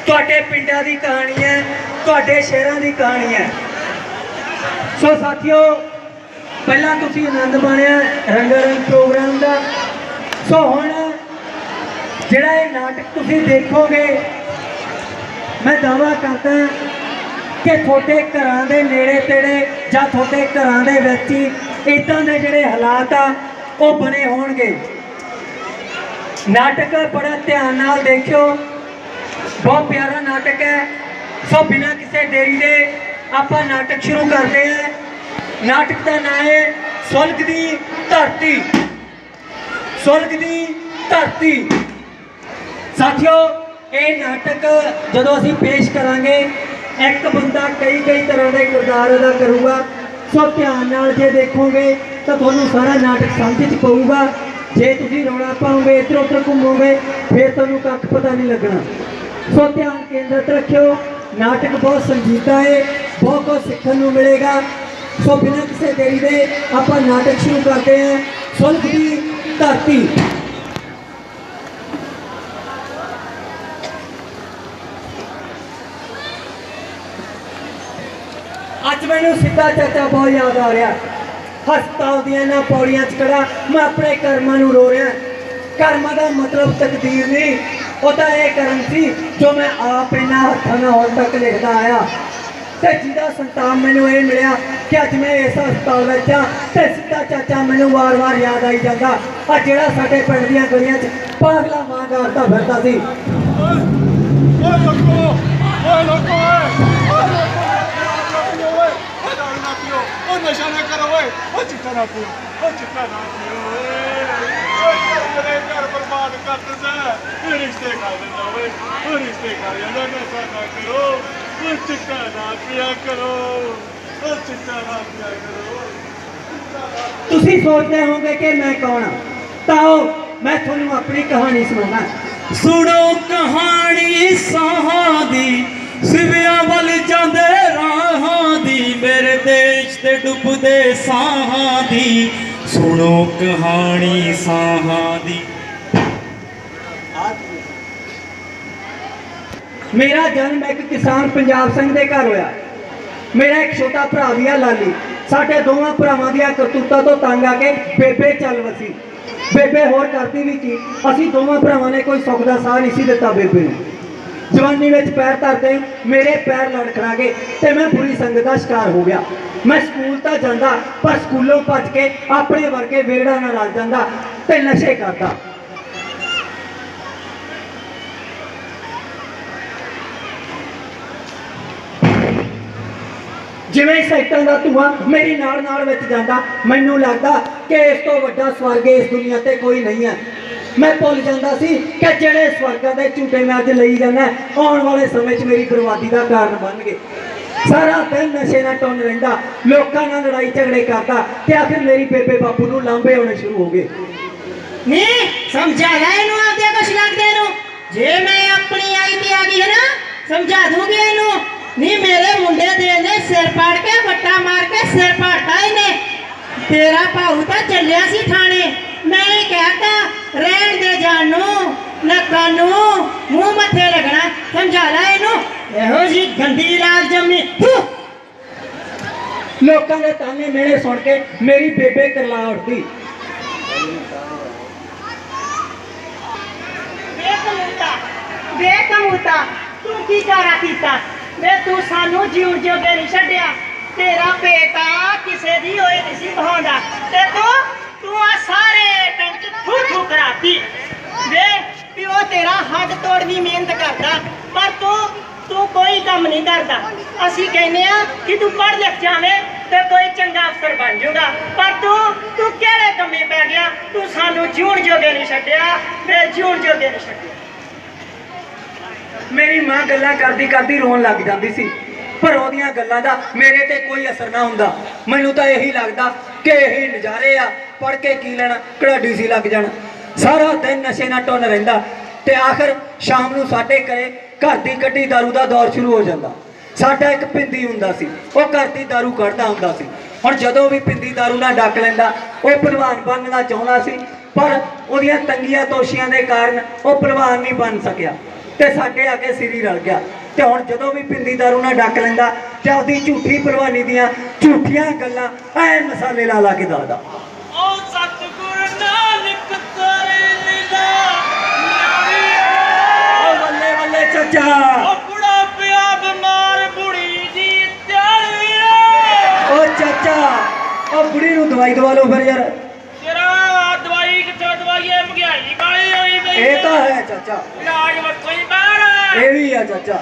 ਤੁਹਾਡੇ ਪਿੰਡਾਂ ਦੀ ਕਹਾਣੀ ਹੈ, ਤੁਹਾਡੇ ਸ਼ਹਿਰਾਂ ਦੀ ਕਹਾਣੀ ਹੈ। ਸੋ ਸਾਥੀਓ, ਪਹਿਲਾਂ ਤੁਸੀਂ ਆਨੰਦ ਮਾਣਿਆ ਰੰਗਾ ਰੰਗ ਪ੍ਰੋਗਰਾਮ ਦਾ। ਸੋ ਹੁਣ ਜਿਹੜਾ ਇਹ ਨਾਟਕ ਤੁਸੀਂ ਦੇਖੋਗੇ, ਮੈਂ ਦਾਅਵਾ ਕਰਦਾ ਕਿ ਤੁਹਾਡੇ ਘਰਾਂ ਦੇ ਨੇੜੇ ਤੇੜੇ ਜਾਂ ਤੁਹਾਡੇ ਘਰਾਂ ਦੇ ਵਿੱਚ ਹੀ ਇੱਦਾਂ ਦੇ ਜਿਹੜੇ ਹਾਲਾਤ ਆ ਉਹ ਬਣੇ ਹੋਣਗੇ। ਨਾਟਕ ਬੜਾ ਧਿਆਨ ਨਾਲ ਦੇਖਿਓ, ਬਹੁਤ ਪਿਆਰਾ ਨਾਟਕ ਹੈ। ਸੋ ਬਿਨਾਂ ਕਿਸੇ ਦੇਰੀ ਦੇ ਆਪਾਂ ਨਾਟਕ ਸ਼ੁਰੂ ਕਰਦੇ ਹਾਂ। ਨਾਟਕ ਦਾ ਨਾਮ ਹੈ ਸੁਲਗ ਦੀ ਧਰਤੀ। ਸੁਲਗ ਦੀ ਧਰਤੀ। ਸਾਥੀਓ, ਇਹ ਨਾਟਕ ਜਦੋਂ ਅਸੀਂ ਪੇਸ਼ ਕਰਾਂਗੇ, ਇੱਕ ਬੰਦਾ ਕਈ ਤਰ੍ਹਾਂ ਦੇ ਕਿਰਦਾਰ ਅਦਾ ਕਰੂਗਾ। ਸੋ ਧਿਆਨ ਨਾਲ ਜੇ ਦੇਖੋਗੇ ਤਾਂ ਤੁਹਾਨੂੰ ਸਾਰਾ ਨਾਟਕ ਸਮਝ 'ਚ ਪਊਗਾ। ਜੇ ਤੁਸੀਂ ਰੌਲਾ ਪਾਓਗੇ, ਇੱਧਰ ਉੱਧਰ ਘੁੰਮੋਗੇ, ਫਿਰ ਤੁਹਾਨੂੰ ਕੱਖ ਪਤਾ ਨਹੀਂ ਲੱਗਣਾ। ਸੋ ਧਿਆਨ ਕੇਂਦਰਿਤ ਰੱਖਿਓ। ਨਾਟਕ ਬਹੁਤ ਸੰਜੀਦਾ ਹੈ, ਬਹੁਤ ਕੁਝ ਸਿੱਖਣ ਨੂੰ ਮਿਲੇਗਾ। ਸੋ ਬਿਨਾਂ ਕਿਸੇ ਦੇਰੀ ਦੇ ਆਪਾਂ ਨਾਟਕ ਸ਼ੁਰੂ ਕਰਦੇ ਹਾਂ। ਸੁਲਗ ਦੀ ਧਰਤੀ। ਅੱਜ ਮੈਨੂੰ ਸਿੱਧਾ ਚਾਚਾ ਬਹੁਤ ਯਾਦ ਆ ਰਿਹਾ। ਹਸਪਤਾਲ ਦੀਆਂ ਇਹਨਾਂ ਪੌੜੀਆਂ 'ਚ ਖੜਾ ਮੈਂ ਆਪਣੇ ਕਰਮਾਂ ਨੂੰ ਰੋ ਰਿਹਾ। ਕਰਮਾਂ ਦਾ ਮਤਲਬ ਤਕਦੀਰ ਨਹੀਂ, ਉਹ ਤਾਂ ਇਹ ਕਰਮ ਸੀ ਜੋ ਮੈਂ ਆਪ ਇਹਨਾਂ ਹੱਥਾਂ ਨਾਲ ਹੁਣ ਤੱਕ ਲਿਖਦਾ ਆਇਆ। ਤੇ ਜਿਹਦਾ ਸੰਤਾਪ ਮੈਨੂੰ ਇਹ ਮਿਲਿਆ ਕਿ ਅੱਜ ਮੈਂ ਇਸ ਹਸਪਤਾਲ ਵਿੱਚ ਹਾਂ ਤੇ ਸਿੱਧਾ ਚਾਚਾ ਮੈਨੂੰ ਵਾਰ-ਵਾਰ ਯਾਦ ਆਈ ਜਾਂਦਾ। ਆ ਜਿਹੜਾ ਸਾਡੇ ਪਿੰਡ ਦੀਆਂ ਗਲੀਆਂ 'ਚ ਪਾਗਲਾ ਮਾਂ ਕਰਦਾ ਫਿਰਦਾ ਸੀ। ਨਸ਼ਾ ਨਾ ਕਰੋ ਓਏ, ਉਹ ਚਿੱਟਾ ਨਾ ਪੀਓ, ਉਹ ਚਿੱਟਾ ਨਾ ਪੀਓ ਓਏ, ਮੇਰੇ ਘਰ ਬਰਬਾਦ ਕਰ ਦਿੰਦਾ, ਇਹ ਰਿਸ਼ਤੇ ਕਰ ਦਿੰਦਾ ਓਏ, ਉਹ ਰਿਸ਼ਤੇ ਕਰ ਜਾਂਦਾ। ਨਸ਼ਾ ਨਾ ਕਰੋ, ਉਹ ਚਿੱਟਾ ਨਾ ਪੀਆ ਕਰੋ, ਉਹ ਚਿੱਟਾ ਨਾ ਪੀਆ ਕਰੋ। ਤੁਸੀਂ ਸੋਚਦੇ ਹੋਵੋਗੇ ਕਿ ਮੈਂ ਕੌਣ ਹਾਂ, ਤਾਂ ਮੈਂ ਤੁਹਾਨੂੰ ਆਪਣੀ ਕਹਾਣੀ ਸੁਣਾਉਣਾ। ਸੁਣੋ ਕਹਾਣੀ ਸਾਹਾਂ ਦੀ, ਸਿਵਿਆਂ ਵੱਲ ਜਾਂਦੇ ਰਾਹਾਂ ਦੀ, ਮੇਰੇ ਦੇਸ਼ ਤੇ ਡੁੱਬਦੇ ਸਾਹਾਂ ਦੀ। ਸੁਣੋ ਕਹਾਣੀ ਸਾਹਾਂ ਦੀ। ਮੇਰਾ ਜਨਮ ਇੱਕ ਕਿਸਾਨ ਪੰਜਾਬ ਸਿੰਘ ਦੇ ਘਰ ਹੋਇਆ। ਮੇਰਾ ਇੱਕ ਛੋਟਾ ਭਰਾ ਵੀ ਆ ਲਾਲੀ। ਸਾਡੇ ਦੋਵਾਂ ਭਰਾਵਾਂ ਦੀਆਂ ਕਰਤੂਤਾਂ ਤੋਂ ਤੰਗ ਆ ਕੇ ਬੇਬੇ ਚੱਲ ਵਸੀ। ਬੇਬੇ ਹੋਰ ਕਰਦੀ ਵੀ ਕੀ, ਅਸੀਂ ਦੋਵਾਂ ਭਰਾਵਾਂ ਨੇ ਕੋਈ ਸੁੱਖ ਦਾ ਸਾਹ ਨਹੀਂ ਸੀ ਦਿੱਤਾ ਬੇਬੇ ਨੂੰ। ਜਵਾਨੀ ਵਿੱਚ ਪੈਰ ਧਰਦੇ ਮੇਰੇ ਪੈਰ ਲੜਖੜਾ ਗਏ ਤੇ ਮੈਂ ਬੁਰੀ ਸੰਗਤ ਦਾ ਸ਼ਿਕਾਰ ਹੋ ਗਿਆ। ਮੈਂ ਸਕੂਲ ਤਾਂ ਜਾਂਦਾ, ਪਰ ਸਕੂਲੋਂ ਭੱਜ ਕੇ ਆਪਣੇ ਵਰਗੇ ਵਿਹੜਾ ਨਾਲ ਰਲ ਜਾਂਦਾ ਤੇ ਨਸ਼ੇ ਕਰਦਾ। ਜਿਵੇਂ ਸਾਈਕਲ ਦਾ ਧੂਆਂ ਮੇਰੀ ਨਾਲ ਵਿੱਚ ਜਾਂਦਾ, ਮੈਨੂੰ ਲੱਗਦਾ ਕਿ ਇਸ ਤੋਂ ਵੱਡਾ ਸਵਰਗ ਇਸ ਦੁਨੀਆ ਤੇ ਕੋਈ ਨਹੀਂ ਹੈ। ਮੈਂ ਭੁੱਲ ਜਾਂਦਾ ਸੀ ਕਿ ਜਿਹੜੇ ਸਵਰਗਾਂ ਦੇ ਝੂਟੇ ਮੈਂ ਅੱਜ ਲਈ ਜਾਂਦਾ, ਆਉਣ ਵਾਲੇ ਸਮੇਂ 'ਚ ਮੇਰੀ ਬਰਬਾਦੀ ਦਾ ਕਾਰਨ ਬਣਨਗੇ। ਸਾਰਾ ਦਿਨ ਨਸ਼ੇ ਨਾਲ ਟੁੰਨ ਰਹਿੰਦਾ, ਲੋਕਾਂ ਨਾਲ ਲੜਾਈ ਝਗੜੇ ਕਰਦਾ ਤੇ ਆਖਿਰ ਮੇਰੀ ਬੇਬੇ ਬਾਪੂ ਨੂੰ ਲਾਂਭੇ ਹੋਣੇ ਸ਼ੁਰੂ ਹੋ ਗਏ। ਨਹੀਂ ਸਮਝਾ ਲੈ ਇਹਨੂੰ, ਆਪਦੇ ਕੁਛ ਲੱਗਦੇ ਨੂੰ। ਜੇ ਮੈਂ ਆਪਣੀ ਆਈ ਤੇ ਆ ਗਈ ਹੈ ਨਾ, ਸਮਝਾ ਦੂੰਗੀ ਇਹਨੂੰ। ਨਹੀਂ ਮੇਰੇ ਮੁੰਡੇ ਦੇ ਨੇ ਸਿਰ ਪਾੜ ਕੇ ਵੱਟਾ ਮਾਰ ਕੇ ਸਿਰ ਪਾੜਤਾ ਇਹਨੇ। ਤੇਰਾ ਭਾਊ ਤਾਂ ਚੱਲਿਆ ਸੀ ਥਾਣੇ, ਮੈਂ ਹੀ ਕਹਿਤਾ ਰਹਿਣ ਦੇ ਜਾਨੂੰ, ਨੱਕਾਂ ਨੂੰ ਮੂੰਹ ਮੱਥੇ ਲੱਗਣਾ। ਸਮਝਾ ਲੈ ਇਹਨੂੰ, ਇਹੋ ਜੀ ਗੰਦੀ ਰਾਤ ਜੰਮੀ। ਲੋਕਾਂ ਦੇ ਤਾਨੇ ਮਿਹਣੇ ਸੁਣ ਕੇ ਮੇਰੀ ਬੇਬੇ ਕਰਲਾ ਉੱਠਦੀ। ਬੇਕਮੂਤਾ ਤੂੰ ਕੀ ਚਾਰਾ ਕੀਤਾ ਵੇ? ਤੂੰ ਸਾਨੂੰ ਜਿਉਣ ਜੋਗੇ ਨਹੀਂ ਛੱਡਿਆ। ਤੇਰਾ ਪੇਟਾ ਕਿਸੇ ਦੀ ਹੋਏ ਨਹੀਂ ਸੀ ਬਹਾਉਂਦਾ ਤੇ ਤੂੰ ਆ ਸਾਰੇ ਪਿੰਡ ਚ ਥੂ ਕਰਾਤੀ ਵੇ। ਪਿਓ ਤੇਰਾ ਹੱਡ ਤੋੜਨੀ ਮਿਹਨਤ ਕਰਦਾ, ਪਰ ਤੂੰ ਕੋਈ ਕੰਮ ਨਹੀਂ ਕਰਦਾ। ਅਸੀਂ ਕਹਿੰਦੇ ਆ ਕਿ ਤੂੰ ਪੜ੍ਹ ਲਿਖ ਜਾਵੇਂ ਤੇ ਕੋਈ ਚੰਗਾ ਅਫਸਰ ਬਣ ਜਾਊਗਾ, ਪਰ ਤੂੰ ਕਿਹੜੇ ਕੰਮੇ ਪੈ ਗਿਆ? ਤੂੰ ਸਾਨੂੰ ਜਿਉਣ ਜੋਗੇ ਨਹੀਂ ਛੱਡਿਆ ਵੇ, ਜਿਉਣ ਜੋਗੇ ਨਹੀਂ ਛੱਡਿਆ। ਮੇਰੀ ਮਾਂ ਗੱਲਾਂ ਕਰਦੀ ਕਰਦੀ ਰੋਣ ਲੱਗ ਜਾਂਦੀ ਸੀ ਪਰ ਉਹਦੀਆਂ ਗੱਲਾਂ ਦਾ ਮੇਰੇ ਤੇ ਕੋਈ ਅਸਰ ਨਾ ਹੁੰਦਾ। ਮੈਨੂੰ ਤਾਂ ਇਹੀ ਲੱਗਦਾ ਕਿ ਇਹੀ ਨਜ਼ਾਰੇ ਆ, ਪੜ੍ਹ ਕੇ ਕੀ ਲੈਣਾ, ਕਿਹੜਾ ਡੀਸੀ ਲੱਗ ਜਾਣਾ। ਸਾਰਾ ਦਿਨ ਨਸ਼ੇ ਨਾਲ ਟੁੰਨ ਰਹਿੰਦਾ ਤੇ ਆਖਰ ਸ਼ਾਮ ਨੂੰ ਸਾਡੇ ਘਰੇ ਘਰ ਦੀ ਕੱਢੀ ਦਾਰੂ ਦਾ ਦੌਰ ਸ਼ੁਰੂ ਹੋ ਜਾਂਦਾ। ਸਾਡਾ ਇੱਕ ਪਿੰਦੀ ਹੁੰਦਾ ਸੀ, ਉਹ ਘਰ ਦੀ ਦਾਰੂ ਕੱਢਦਾ ਹੁੰਦਾ ਸੀ। ਹੁਣ ਜਦੋਂ ਵੀ ਪਿੰਦੀ ਦਾਰੂ ਨਾਲ ਡੱਕ ਲੈਂਦਾ, ਉਹ ਭਲਵਾਨ ਬਣਨਾ ਚਾਹੁੰਦਾ ਸੀ, ਪਰ ਉਹਦੀਆਂ ਤੰਗੀਆਂ ਤੋਸ਼ੀਆਂ ਦੇ ਕਾਰਨ ਉਹ ਭਲਵਾਨ ਨਹੀਂ ਬਣ ਸਕਿਆ ਤੇ ਸਾਡੇ ਅੱਗੇ ਸਿਰ ਹੀ ਰਲ ਗਿਆ। ਤੇ ਹੁਣ ਜਦੋਂ ਵੀ ਪਿੰਦੀ ਦਾਰੂ ਨਾਲ ਡੱਕ ਲੈਂਦਾ ਤੇ ਆਪਦੀ ਝੂਠੀ ਭਲਵਾਨੀ ਦੀਆਂ ਝੂਠੀਆਂ ਗੱਲਾਂ ਐ ਮਸਾਲੇ ਲਾ ਲਾ ਕੇ ਦੱਸਦਾ। ਓ ਸਤਿਗੁਰ ਨਾਨਕ ਤੇਰੀ ਲੀਲਾ ਓ ਬੱਲੇ ਬੱਲੇ ਚਾਚਾ, ਓ ਬੁੜਾ ਪਿਆ ਬਿਮਾਰ ਬੁੜੀ ਦੀ ਤਿਆਰੀ ਓ ਚਾਚਾ, ਓ ਬੁੜੀ ਨੂੰ ਦਵਾਈ ਦਵਾ ਲਓ ਫਿਰ ਯਾਰ। ਤੇਰਾ ਦਵਾਈ ਕਿੱਥੋਂ ਦਵਾਈਏ ਮਹਿੰਗਾਈ ਵਾਲੀ ਹੋਈ ਪਈ ਇਹ ਤਾਂ ਹੈ ਚਾਚਾ, ਇਲਾਜ ਵਰਤੋਂ ਹੀ ਬਾਹਰ ਇਹ ਵੀ ਆ ਚਾਚਾ।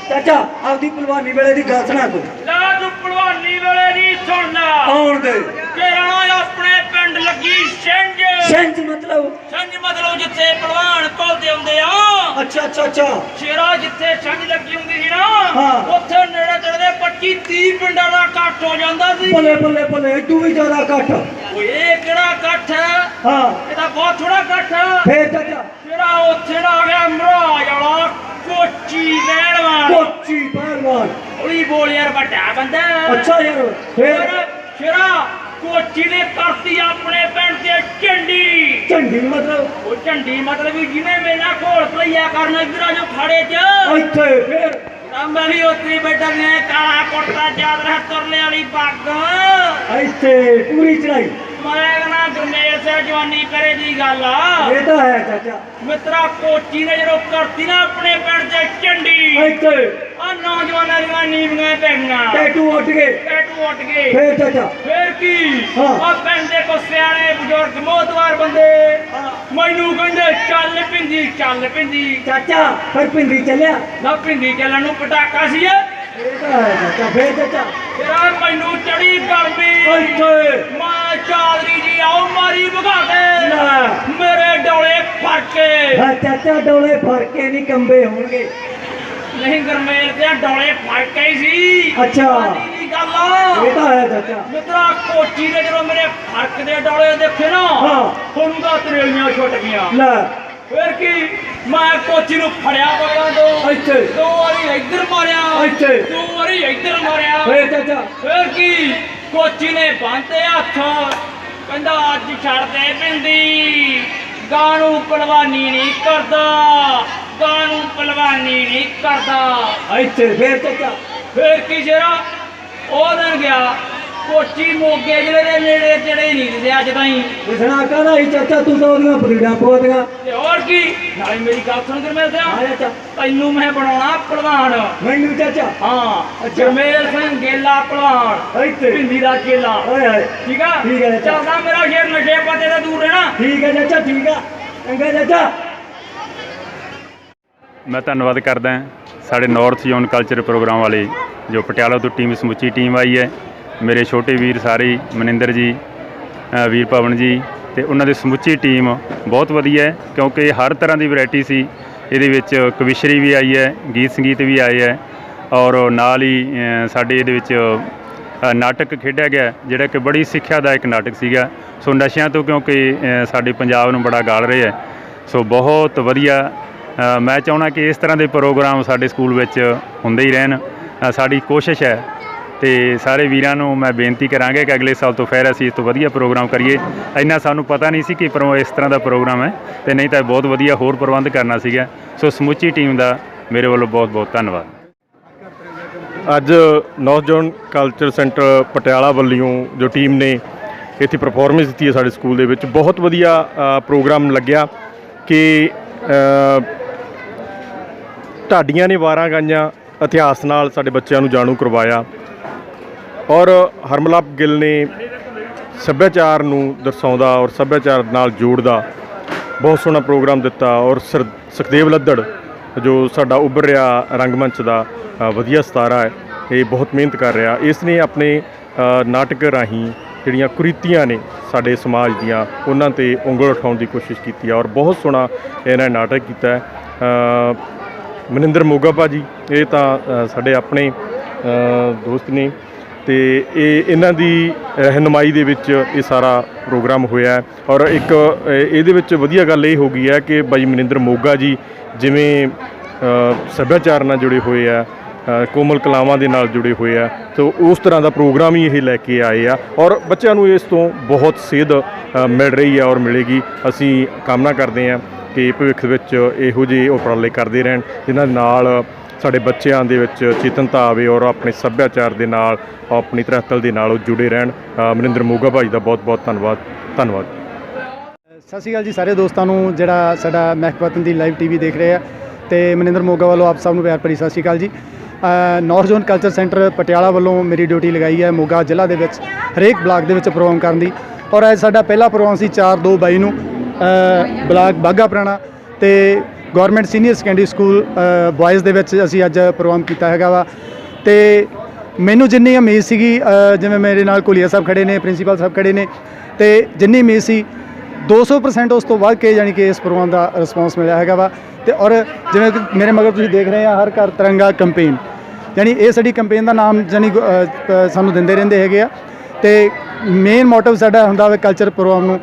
ਚਾਚਾ ਆਪਦੀ ਭਲਵਾਨੀ ਵੇਲੇ ਦੀ ਗੱਲ ਸੁਣਾ ਕੋਈ। ਲਾ ਤੂੰ ਭਲਵਾਨੀ ਵੇਲੇ ਨਹੀਂ ਸੁਣਨਾ। ਆਉਣ ਦੇ ਤੇਰਾ ਆਪਣੇ ਪਿੰਡ ਲੱਗੀ ਛਿੰਝ। ਛਿੰਝ ਮਤਲਬ? ਛਿੰਝ ਮਤਲਬ ਜਿੱਥੇ ਭਲਵਾਨ ਘੁਲਦੇ ਹੁੰਦੇ ਆ। ਅੱਛਾ ਅੱਛਾ ਅੱਛਾ। ਸ਼ੇਰਾ ਜਿੱਥੇ ਛਿੰਝ ਲੱਗੀ ਹੁੰਦੀ ਸੀ ਨਾ, ਹਾਂ। ਉੱਥੇ ਨੇੜੇ ਤੇੜੇ 25-30 ਪਿੰਡਾਂ ਦਾ ਇਕੱਠ ਹੋ ਜਾਂਦਾ ਸੀ। ਬੱਲੇ ਬੱਲੇ ਬੱਲੇ, ਏਡੂ ਵੀ ਜ਼ਿਆਦਾ ਇਕੱਠ। ਓਏ ਇਹ ਕਿਹੜਾ ਇਕੱਠ ਹੈ? ਹਾਂ ਇਹ ਤਾਂ ਬਹੁਤ ਥੋੜਾ ਇਕੱਠ ਹੈ। ਫੇਰ ਚਾਚਾ? ਸ਼ੇਰਾ ਉੱਥੇ ਨਾ ਆ ਗਿਆ ਮਹਾਰਾਜ ਵਾਲਾ ਕੋਚੀ ਪਹਿਲਵਾਨ। ਕੋਚੀ ਪਹਿਲਵਾਨ? ਉਹੀ ਬੋਲ ਯਾਰ, ਵੱਡਾ ਬੰਦਾ। ਅੱਛਾ ਯਾਰ, ਫੇਰ? ਸ਼ੇਰਾ ਕੋਚੀ ਨੇ ਕਰਤੀ ਆਪਣੇ ਪਿੰਡ ਤੇ ਝੰਡੀ। ਝੰਡੀ ਮਤਲਬ? ਉਹ ਝੰਡੀ ਮਤਲਬ ਵੀ ਜਿਹਨੇ ਮੇਰਾ ਘੋਲ ਭਈਆ ਕਰਨਾ ਇਧਰਾਂ ਜੋ ਖਾੜੇ 'ਚ। ਇੱਥੇ ਫੇਰ? ਤਾਂ ਮੈਂ ਵੀ ਉੱਥੇ ਬੈਠਾ ਨੇ ਕਾਲਾ ਕੁੜਤਾ ਚਾਦਰ ਤੁਰਲੇ ਵਾਲੀ ਪੱਗ। ਇੱਥੇ ਪੂਰੀ ਚੜਾਈ? ਮੈਂ ਕਹਿੰਦਾ ਗੁਰਮੇਲ ਸਿੰਘ ਜਵਾਨੀ ਕਰੇ ਦੀ ਗੱਲ ਆ। ਇਹ ਤਾਂ ਹੈ ਚਾਚਾ। ਮਿੱਤਰਾ ਕੋਚੀ ਨੇ ਜਦੋਂ ਕਰਤੀ ਨਾ ਆਪਣੇ ਪਿੰਡ ਤੇ ਝੰਡੀ, ਇੱਥੇ ਆ ਨੌਜਵਾਨਾਂ ਦੀਆਂ ਨੀਵੀਆਂ ਪੈ ਗਈਆਂ, ਟੈਟੂ ਉੱਡ ਗਏ। ਟੈਟੂ ਉੱਡ ਗਏ। ਫੇਰ ਚਾਚਾ? ਫੇਰ ਕੀ, ਹਾਂ। ਆ ਪਿੰਡ ਦੇ ਕੋ ਸਿਆਣੇ ਬਜ਼ੁਰਗ ਮੋਤਵਾਰ ਬੰਦੇ ਮੈਨੂੰ ਕਹਿੰਦੇ ਚੱਲ ਪਿੰਦੀ ਚੱਲ ਪਿੰਦੀ। ਚਾਚਾ ਫਿਰ ਪਿੰਡੀ ਚੱਲਿਆ? ਨਾ ਪਿੰਦੀ ਚੱਲਣ ਨੂੰ ਪਟਾਕਾ ਸੀ। ਇਹ ਤਾਂ ਹੈ ਚਾਚਾ। ਫੇਰ ਚਾਚਾ? ਯਾਰ ਮੈਨੂੰ ਚੜੀ ਗਰਮੀ, ਇੱਥੇ ਮੈਂ ਚਾਦਰੀ ਜੀ ਆਉ ਮਾਰੀ ਭਗਾ ਕੇ ਲੈ। ਮੇਰੇ ਡੋਲੇ ਫੜ ਕੇ। ਹਾਂ ਚਾਚਾ, ਡੋਲੇ ਫੜ ਕੇ ਨਹੀਂ ਕੰਬੇ ਹੋਣਗੇ। ਨਹੀਂ ਗੁਰਮੇਲ ਦੇ ਡੋਲੇ ਫੜ ਕੇ ਹੀ ਸੀ। ਅੱਛਾ। ਦੀ ਗੱਲ ਆ। ਇਹ ਤਾਂ ਹੈ ਚਾਚਾ। ਮਿੱਤਰਾ ਕੋਚੀ ਨੇ ਜਦੋਂ ਮੇਰੇ ਫਰਕ ਦੇ ਡੋਲੇ ਦੇਖੇ ਨਾ, ਹਾਂ। ਤੁਹਾਨੂੰ ਤਾਂ ਤਰੇਲੀਆਂ ਛੁੱਟ ਗਈਆਂ। ਲੈ ਫਿਰ ਕੀ, ਮੈਂ ਕੋਚੀ ਨੂੰ ਫੜਿਆ ਬਗਲਾਂ ਤੋਂ। ਇੱਥੇ? 2 ਵਾਰੀ ਇੱਧਰ ਮਾਰਿਆ, ਇੱਥੇ? 2 ਵਾਰੀ ਇੱਧਰ ਮਾਰਿਆ। ਫੇਰ ਚਾਚਾ? ਫਿਰ ਕੀ, ਕੋਚੀ ਨੇ ਬੰਨ੍ਹਤੇ ਹੱਥ, ਕਹਿੰਦਾ ਅੱਜ ਛੱਡ ਦੇ ਪਿੰਦੀ, ਗਾਨੂੰ ਭਲਵਾਨੀ ਨਹੀਂ ਕਰਦਾ, ਗਾਨੂੰ ਭਲਵਾਨੀ ਨਹੀਂ ਕਰਦਾ। ਇੱਥੇ? ਫੇਰ ਚਾਚਾ? ਫਿਰ ਕੀ ਜਰਾ ਉਹ ਦਿਨ ਗਿਆ, ਕੋਚੀ ਮੋਗੇ ਜ਼ਿਲ੍ਹੇ ਦੇ ਨੇੜੇ ਜਿਹੜੇ ਨਹੀਂ ਦਿੰਦੇ ਅੱਜ ਤਾਈਂ। ਦਿਸਣਾ ਕਾਹਦਾ ਸੀ ਚਾਚਾ, ਤੂੰ ਤਾਂ ਉਹਦੀਆਂ ਬਰੀਡਾਂ ਪੋਤੀਆਂ। ਤੇ ਹੋਰ ਕੀ, ਨਾਲੇ ਮੇਰੀ ਗੱਲ ਸੁਣ ਗੁਰਮੇਲ ਸਿੰਘ, ਹਾਂ ਚਾਚਾ। ਤੈਨੂੰ ਮੈਂ ਬਣਾਉਣਾ ਭਲਵਾਨ। ਮੈਨੂੰ ਚਾਚਾ? ਹਾਂ, ਗੁਰਮੇਲ ਸਿੰਘ ਗੇਲਾ ਭਲਵਾਨ, ਇੱਥੇ? ਪਿੰਡੀ ਦਾ ਚੇਲਾ। ਓਏ ਹੋਏ। ਠੀਕ ਆ? ਠੀਕ ਹੈ ਚਾਚਾ। ਚੱਲਦਾ ਮੇਰਾ ਸ਼ੇਰ ਨਸ਼ੇ ਪੱਤੇ ਤੋਂ ਦੂਰ ਰਹਿਣਾ। ਠੀਕ ਹੈ ਚਾਚਾ, ਠੀਕ ਆ। ਚੰਗਾ ਚਾਚਾ। ਮੈਂ ਧੰਨਵਾਦ ਕਰਦਾ ਹਾਂ ਸਾਡੇ ਨਾਰਥ ਜ਼ੋਨ ਕਲਚਰ ਪ੍ਰੋਗਰਾਮ ਵਾਲੇ ਜੋ ਪਟਿਆਲਾ ਤੋਂ ਟੀਮ ਸਮੁੱਚੀ ਟੀਮ ਆਈ ਹੈ। ਮੇਰੇ ਛੋਟੇ ਵੀਰ ਸਾਰੇ ਮਨਿੰਦਰ ਜੀ, ਵੀਰ ਪਵਨ ਜੀ ਤੇ ਉਹਨਾਂ ਦੀ ਸਮੁੱਚੀ ਟੀਮ ਬਹੁਤ ਵਧੀਆ ਹੈ, ਕਿਉਂਕਿ ਹਰ ਤਰ੍ਹਾਂ ਦੀ ਵੈਰਾਈਟੀ ਸੀ ਇਹਦੇ ਵਿੱਚ। ਕਵਿਸ਼ਰੀ ਵੀ ਆਈ ਹੈ, ਗੀਤ ਸੰਗੀਤ ਵੀ ਆਏ ਹੈ, ਔਰ ਨਾਲ ਹੀ ਸਾਡੇ ਇਹਦੇ ਵਿੱਚ ਨਾਟਕ ਖੇਡਿਆ ਗਿਆ ਜਿਹੜਾ ਕਿ ਬੜੀ ਸਿੱਖਿਆਦਾਇਕ ਨਾਟਕ ਸੀਗਾ। ਸੋ ਨਸ਼ਿਆਂ ਤੋਂ ਕਿਉਂਕਿ ਸਾਡੇ ਪੰਜਾਬ ਨੂੰ ਬੜਾ ਗਾਲ ਰਿਹਾ ਹੈ, ਸੋ ਬਹੁਤ ਵਧੀਆ। ਮੈਂ ਚਾਹੁੰਦਾ ਕਿ ਇਸ ਤਰ੍ਹਾਂ ਦੇ ਪ੍ਰੋਗਰਾਮ ਸਾਡੇ ਸਕੂਲ ਵਿੱਚ ਹੁੰਦੇ ਹੀ ਰਹਿਣ, ਸਾਡੀ ਕੋਸ਼ਿਸ਼ ਹੈ। ਤੇ ਸਾਰੇ ਵੀਰਾਂ ਨੂੰ ਮੈਂ ਬੇਨਤੀ ਕਰਾਂਗਾ ਕਿ ਅਗਲੇ ਸਾਲ ਤੋਂ ਫਿਰ ਅਸੀਂ ਇਸ ਤੋਂ ਵਧੀਆ ਪ੍ਰੋਗਰਾਮ ਕਰੀਏ। ਇੰਨਾ ਸਾਨੂੰ ਪਤਾ ਨਹੀਂ ਸੀ ਕਿ ਇਸ ਤਰ੍ਹਾਂ ਦਾ ਪ੍ਰੋਗਰਾਮ ਹੈ, ਤੇ ਨਹੀਂ ਤਾਂ ਬਹੁਤ ਵਧੀਆ ਹੋਰ ਪ੍ਰਬੰਧ ਕਰਨਾ ਸੀਗਾ। ਸੋ ਸਮੁੱਚੀ ਟੀਮ ਦਾ ਮੇਰੇ ਵੱਲੋਂ ਬਹੁਤ ਬਹੁਤ ਧੰਨਵਾਦ। ਅੱਜ north zone culture centre Patiala ਵੱਲੋਂ ਜੋ ਟੀਮ ਨੇ ਇੱਥੇ ਪਰਫਾਰਮੈਂਸ ਦਿੱਤੀ ਹੈ ਸਾਡੇ ਸਕੂਲ ਦੇ ਵਿੱਚ, ਬਹੁਤ ਵਧੀਆ ਪ੍ਰੋਗਰਾਮ ਲੱਗਿਆ ਕਿ ਢਾਡੀਆਂ ਨੇ ਵਾਰਾਂ ਗਾਈਆਂ, ਇਤਿਹਾਸ ਨਾਲ ਸਾਡੇ ਬੱਚਿਆਂ ਨੂੰ ਜਾਣੂ ਕਰਵਾਇਆ, ਔਰ ਹਰਮਲਪ ਗਿੱਲ ਨੇ ਸੱਭਿਆਚਾਰ ਨੂੰ ਦਰਸਾਉਂਦਾ ਔਰ ਸੱਭਿਆਚਾਰ ਨਾਲ ਜੋੜਦਾ ਬਹੁਤ ਸੋਹਣਾ ਪ੍ਰੋਗਰਾਮ ਦਿੱਤਾ। ਔਰ ਸੁਖਦੇਵ ਲੱਦੜ ਜੋ ਸਾਡਾ ਉੱਭਰ ਰਿਹਾ ਰੰਗਮੰਚ ਦਾ ਵਧੀਆ ਸਿਤਾਰਾ ਹੈ, ਇਹ ਬਹੁਤ ਮਿਹਨਤ ਕਰ ਰਿਹਾ। ਇਸ ਨੇ ਆਪਣੇ ਨਾਟਕ ਰਾਹੀਂ ਜਿਹੜੀਆਂ ਕੁਰੀਤੀਆਂ ਨੇ ਸਾਡੇ ਸਮਾਜ ਦੀਆਂ ਉਹਨਾਂ 'ਤੇ ਉਂਗਲ ਉਠਾਉਣ ਦੀ ਕੋਸ਼ਿਸ਼ ਕੀਤੀ ਹੈ, ਔਰ ਬਹੁਤ ਸੋਹਣਾ ਇਹਨਾਂ ਨੇ ਨਾਟਕ ਕੀਤਾ ਹੈ। ਮਨਿੰਦਰ ਮੋਗਾ ਭਾਜੀ ਇਹ ਤਾਂ ਸਾਡੇ ਆਪਣੇ ਦੋਸਤ ਨੇ ਤੇ ਇਹਨਾਂ ਦੀ ਰਹਿਨੁਮਾਈ ਦੇ ਵਿੱਚ ਇਹ ਸਾਰਾ ਪ੍ਰੋਗਰਾਮ ਹੋਇਆ ਹੈ। ਔਰ ਇੱਕ ਇਹਦੇ ਵਿੱਚ ਵਧੀਆ ਗੱਲ ਇਹ ਹੋ ਗਈ ਹੈ ਕਿ ਬਾਈ ਮਨਿੰਦਰ ਮੋਗਾ ਜੀ ਜਿਵੇਂ ਸੱਭਿਆਚਾਰ ਨਾਲ ਜੁੜੇ ਹੋਏ ਆ, ਕੋਮਲ ਕਲਾਵਾਂ ਦੇ ਨਾਲ ਜੁੜੇ ਹੋਏ ਆ, ਸੋ ਉਸ ਤਰ੍ਹਾਂ ਦਾ ਪ੍ਰੋਗਰਾਮ ਹੀ ਇਹ ਲੈ ਕੇ ਆਏ ਆ ਔਰ ਬੱਚਿਆਂ ਨੂੰ ਇਸ ਤੋਂ ਬਹੁਤ ਸੇਧ ਮਿਲ ਰਹੀ ਆ ਔਰ ਮਿਲੇਗੀ। ਅਸੀਂ ਕਾਮਨਾ ਕਰਦੇ ਹਾਂ ਕਿ ਭਵਿੱਖ ਵਿੱਚ ਇਹੋ ਜਿਹੇ ਉਪਰਾਲੇ ਕਰਦੇ ਰਹਿਣ ਜਿਨ੍ਹਾਂ ਨਾਲ ਸਾਡੇ ਬੱਚਿਆਂ ਦੇ ਵਿੱਚ ਚੇਤਨਤਾ ਆਵੇ ਔਰ ਆਪਣੇ ਸੱਭਿਆਚਾਰ ਦੇ ਨਾਲ, ਆਪਣੀ ਧਰਤੀ ਦੇ ਨਾਲ ਉਹ ਜੁੜੇ ਰਹਿਣ। ਮਨਿੰਦਰ ਮੋਗਾ ਭਾਈ ਦਾ ਬਹੁਤ ਬਹੁਤ ਧੰਨਵਾਦ। ਸਤਿ ਸ਼੍ਰੀ ਅਕਾਲ ਜੀ ਸਾਰੇ ਦੋਸਤਾਂ ਨੂੰ ਜਿਹੜਾ ਸਾਡਾ ਮਹਿਕ ਵਤਨ ਦੀ ਲਾਈਵ ਟੀਵੀ ਦੇਖ ਰਹੇ ਆ, ਤੇ ਮਨਿੰਦਰ ਮੋਗਾ ਵੱਲੋਂ ਆਪ ਸਭ ਨੂੰ ਪਿਆਰ ਭਰੀ ਸਤਿ ਸ਼੍ਰੀ ਅਕਾਲ ਜੀ। North zone culture centre Patiala ਵੱਲੋਂ ਮੇਰੀ ਡਿਊਟੀ ਲਗਾਈ ਹੈ ਮੋਗਾ ਜ਼ਿਲ੍ਹਾ ਦੇ ਵਿੱਚ ਹਰੇਕ ਬਲਾਕ ਦੇ ਵਿੱਚ ਪ੍ਰੋਗਰਾਮ ਕਰਨ ਦੀ, ਔਰ ਅੱਜ ਸਾਡਾ ਪਹਿਲਾ ਪ੍ਰੋਗਰਾਮ ਸੀ 4/2/22 ਨੂੰ ਬਲਾਕ ਬਾਘਾ ਪੁਰਾਣਾ ਤੇ ਗੌਰਮੈਂਟ ਸੀਨੀਅਰ ਸੈਕੰਡਰੀ ਸਕੂਲ ਬॉयਜ਼ ਦੇ ਵਿੱਚ ਅਸੀਂ ਅੱਜ ਪ੍ਰੋਗਰਾਮ ਕੀਤਾ ਹੈਗਾ ਵਾ। ਤੇ ਮੈਨੂੰ ਜਿੰਨੀ ਉਮੀਦ ਸੀਗੀ, ਜਿਵੇਂ ਮੇਰੇ ਨਾਲ ਕੋਲੀਆ ਸਾਹਿਬ ਖੜੇ ਨੇ, ਪ੍ਰਿੰਸੀਪਲ ਸਾਹਿਬ ਖੜੇ ਨੇ, ਤੇ ਜਿੰਨੀ ਉਮੀਦ ਸੀ 200% ਉਸ ਤੋਂ ਵੱਧ ਕੇ ਜਾਣੀ ਕਿ ਇਸ ਪ੍ਰੋਗਰਾਮ ਦਾ ਰਿਸਪੌਂਸ ਮਿਲਿਆ ਹੈਗਾ ਵਾ। ਤੇ ਔਰ ਜਿਵੇਂ ਕਿ ਮੇਰੇ ਮਗਰ ਤੁਸੀਂ ਦੇਖ ਰਹੇ ਆ ਹਰ ਘਰ ਤਿਰੰਗਾ ਕੰਪੇਨ, ਜਾਣੀ ਇਹ ਸਾਡੀ ਕੰਪੇਨ ਦਾ ਨਾਮ ਜਾਣੀ ਸਾਨੂੰ ਦਿੰਦੇ ਰਹਿੰਦੇ ਹੈਗੇ ਆ। ਤੇ ਮੇਨ ਮੋਟਿਵ ਸਾਡਾ ਹੁੰਦਾ ਵਾ ਕਲਚਰ ਪ੍ਰੋਗਰਾਮ ਨੂੰ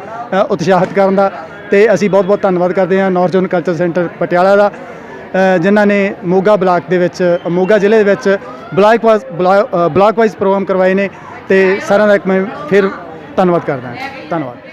ਉਤਸ਼ਾਹਿਤ ਕਰਨ ਦਾ। ਤੇ ਅਸੀਂ ਬਹੁਤ ਬਹੁਤ ਧੰਨਵਾਦ ਕਰਦੇ ਹਾਂ north zone culture centre Patiala ਦਾ, ਜਿਨ੍ਹਾਂ ਨੇ ਮੋਗਾ ਬਲਾਕ ਦੇ ਵਿੱਚ, ਮੋਗਾ ਜ਼ਿਲ੍ਹੇ ਦੇ ਵਿੱਚ ਬਲਾਕ ਵਾਈਜ਼ ਪ੍ਰੋਗਰਾਮ ਕਰਵਾਏ ਨੇ। ਤੇ ਸਾਰਿਆਂ ਦਾ ਇੱਕ ਮੈਂ ਫਿਰ ਧੰਨਵਾਦ ਕਰਦਾ ਹਾਂ। ਧੰਨਵਾਦ।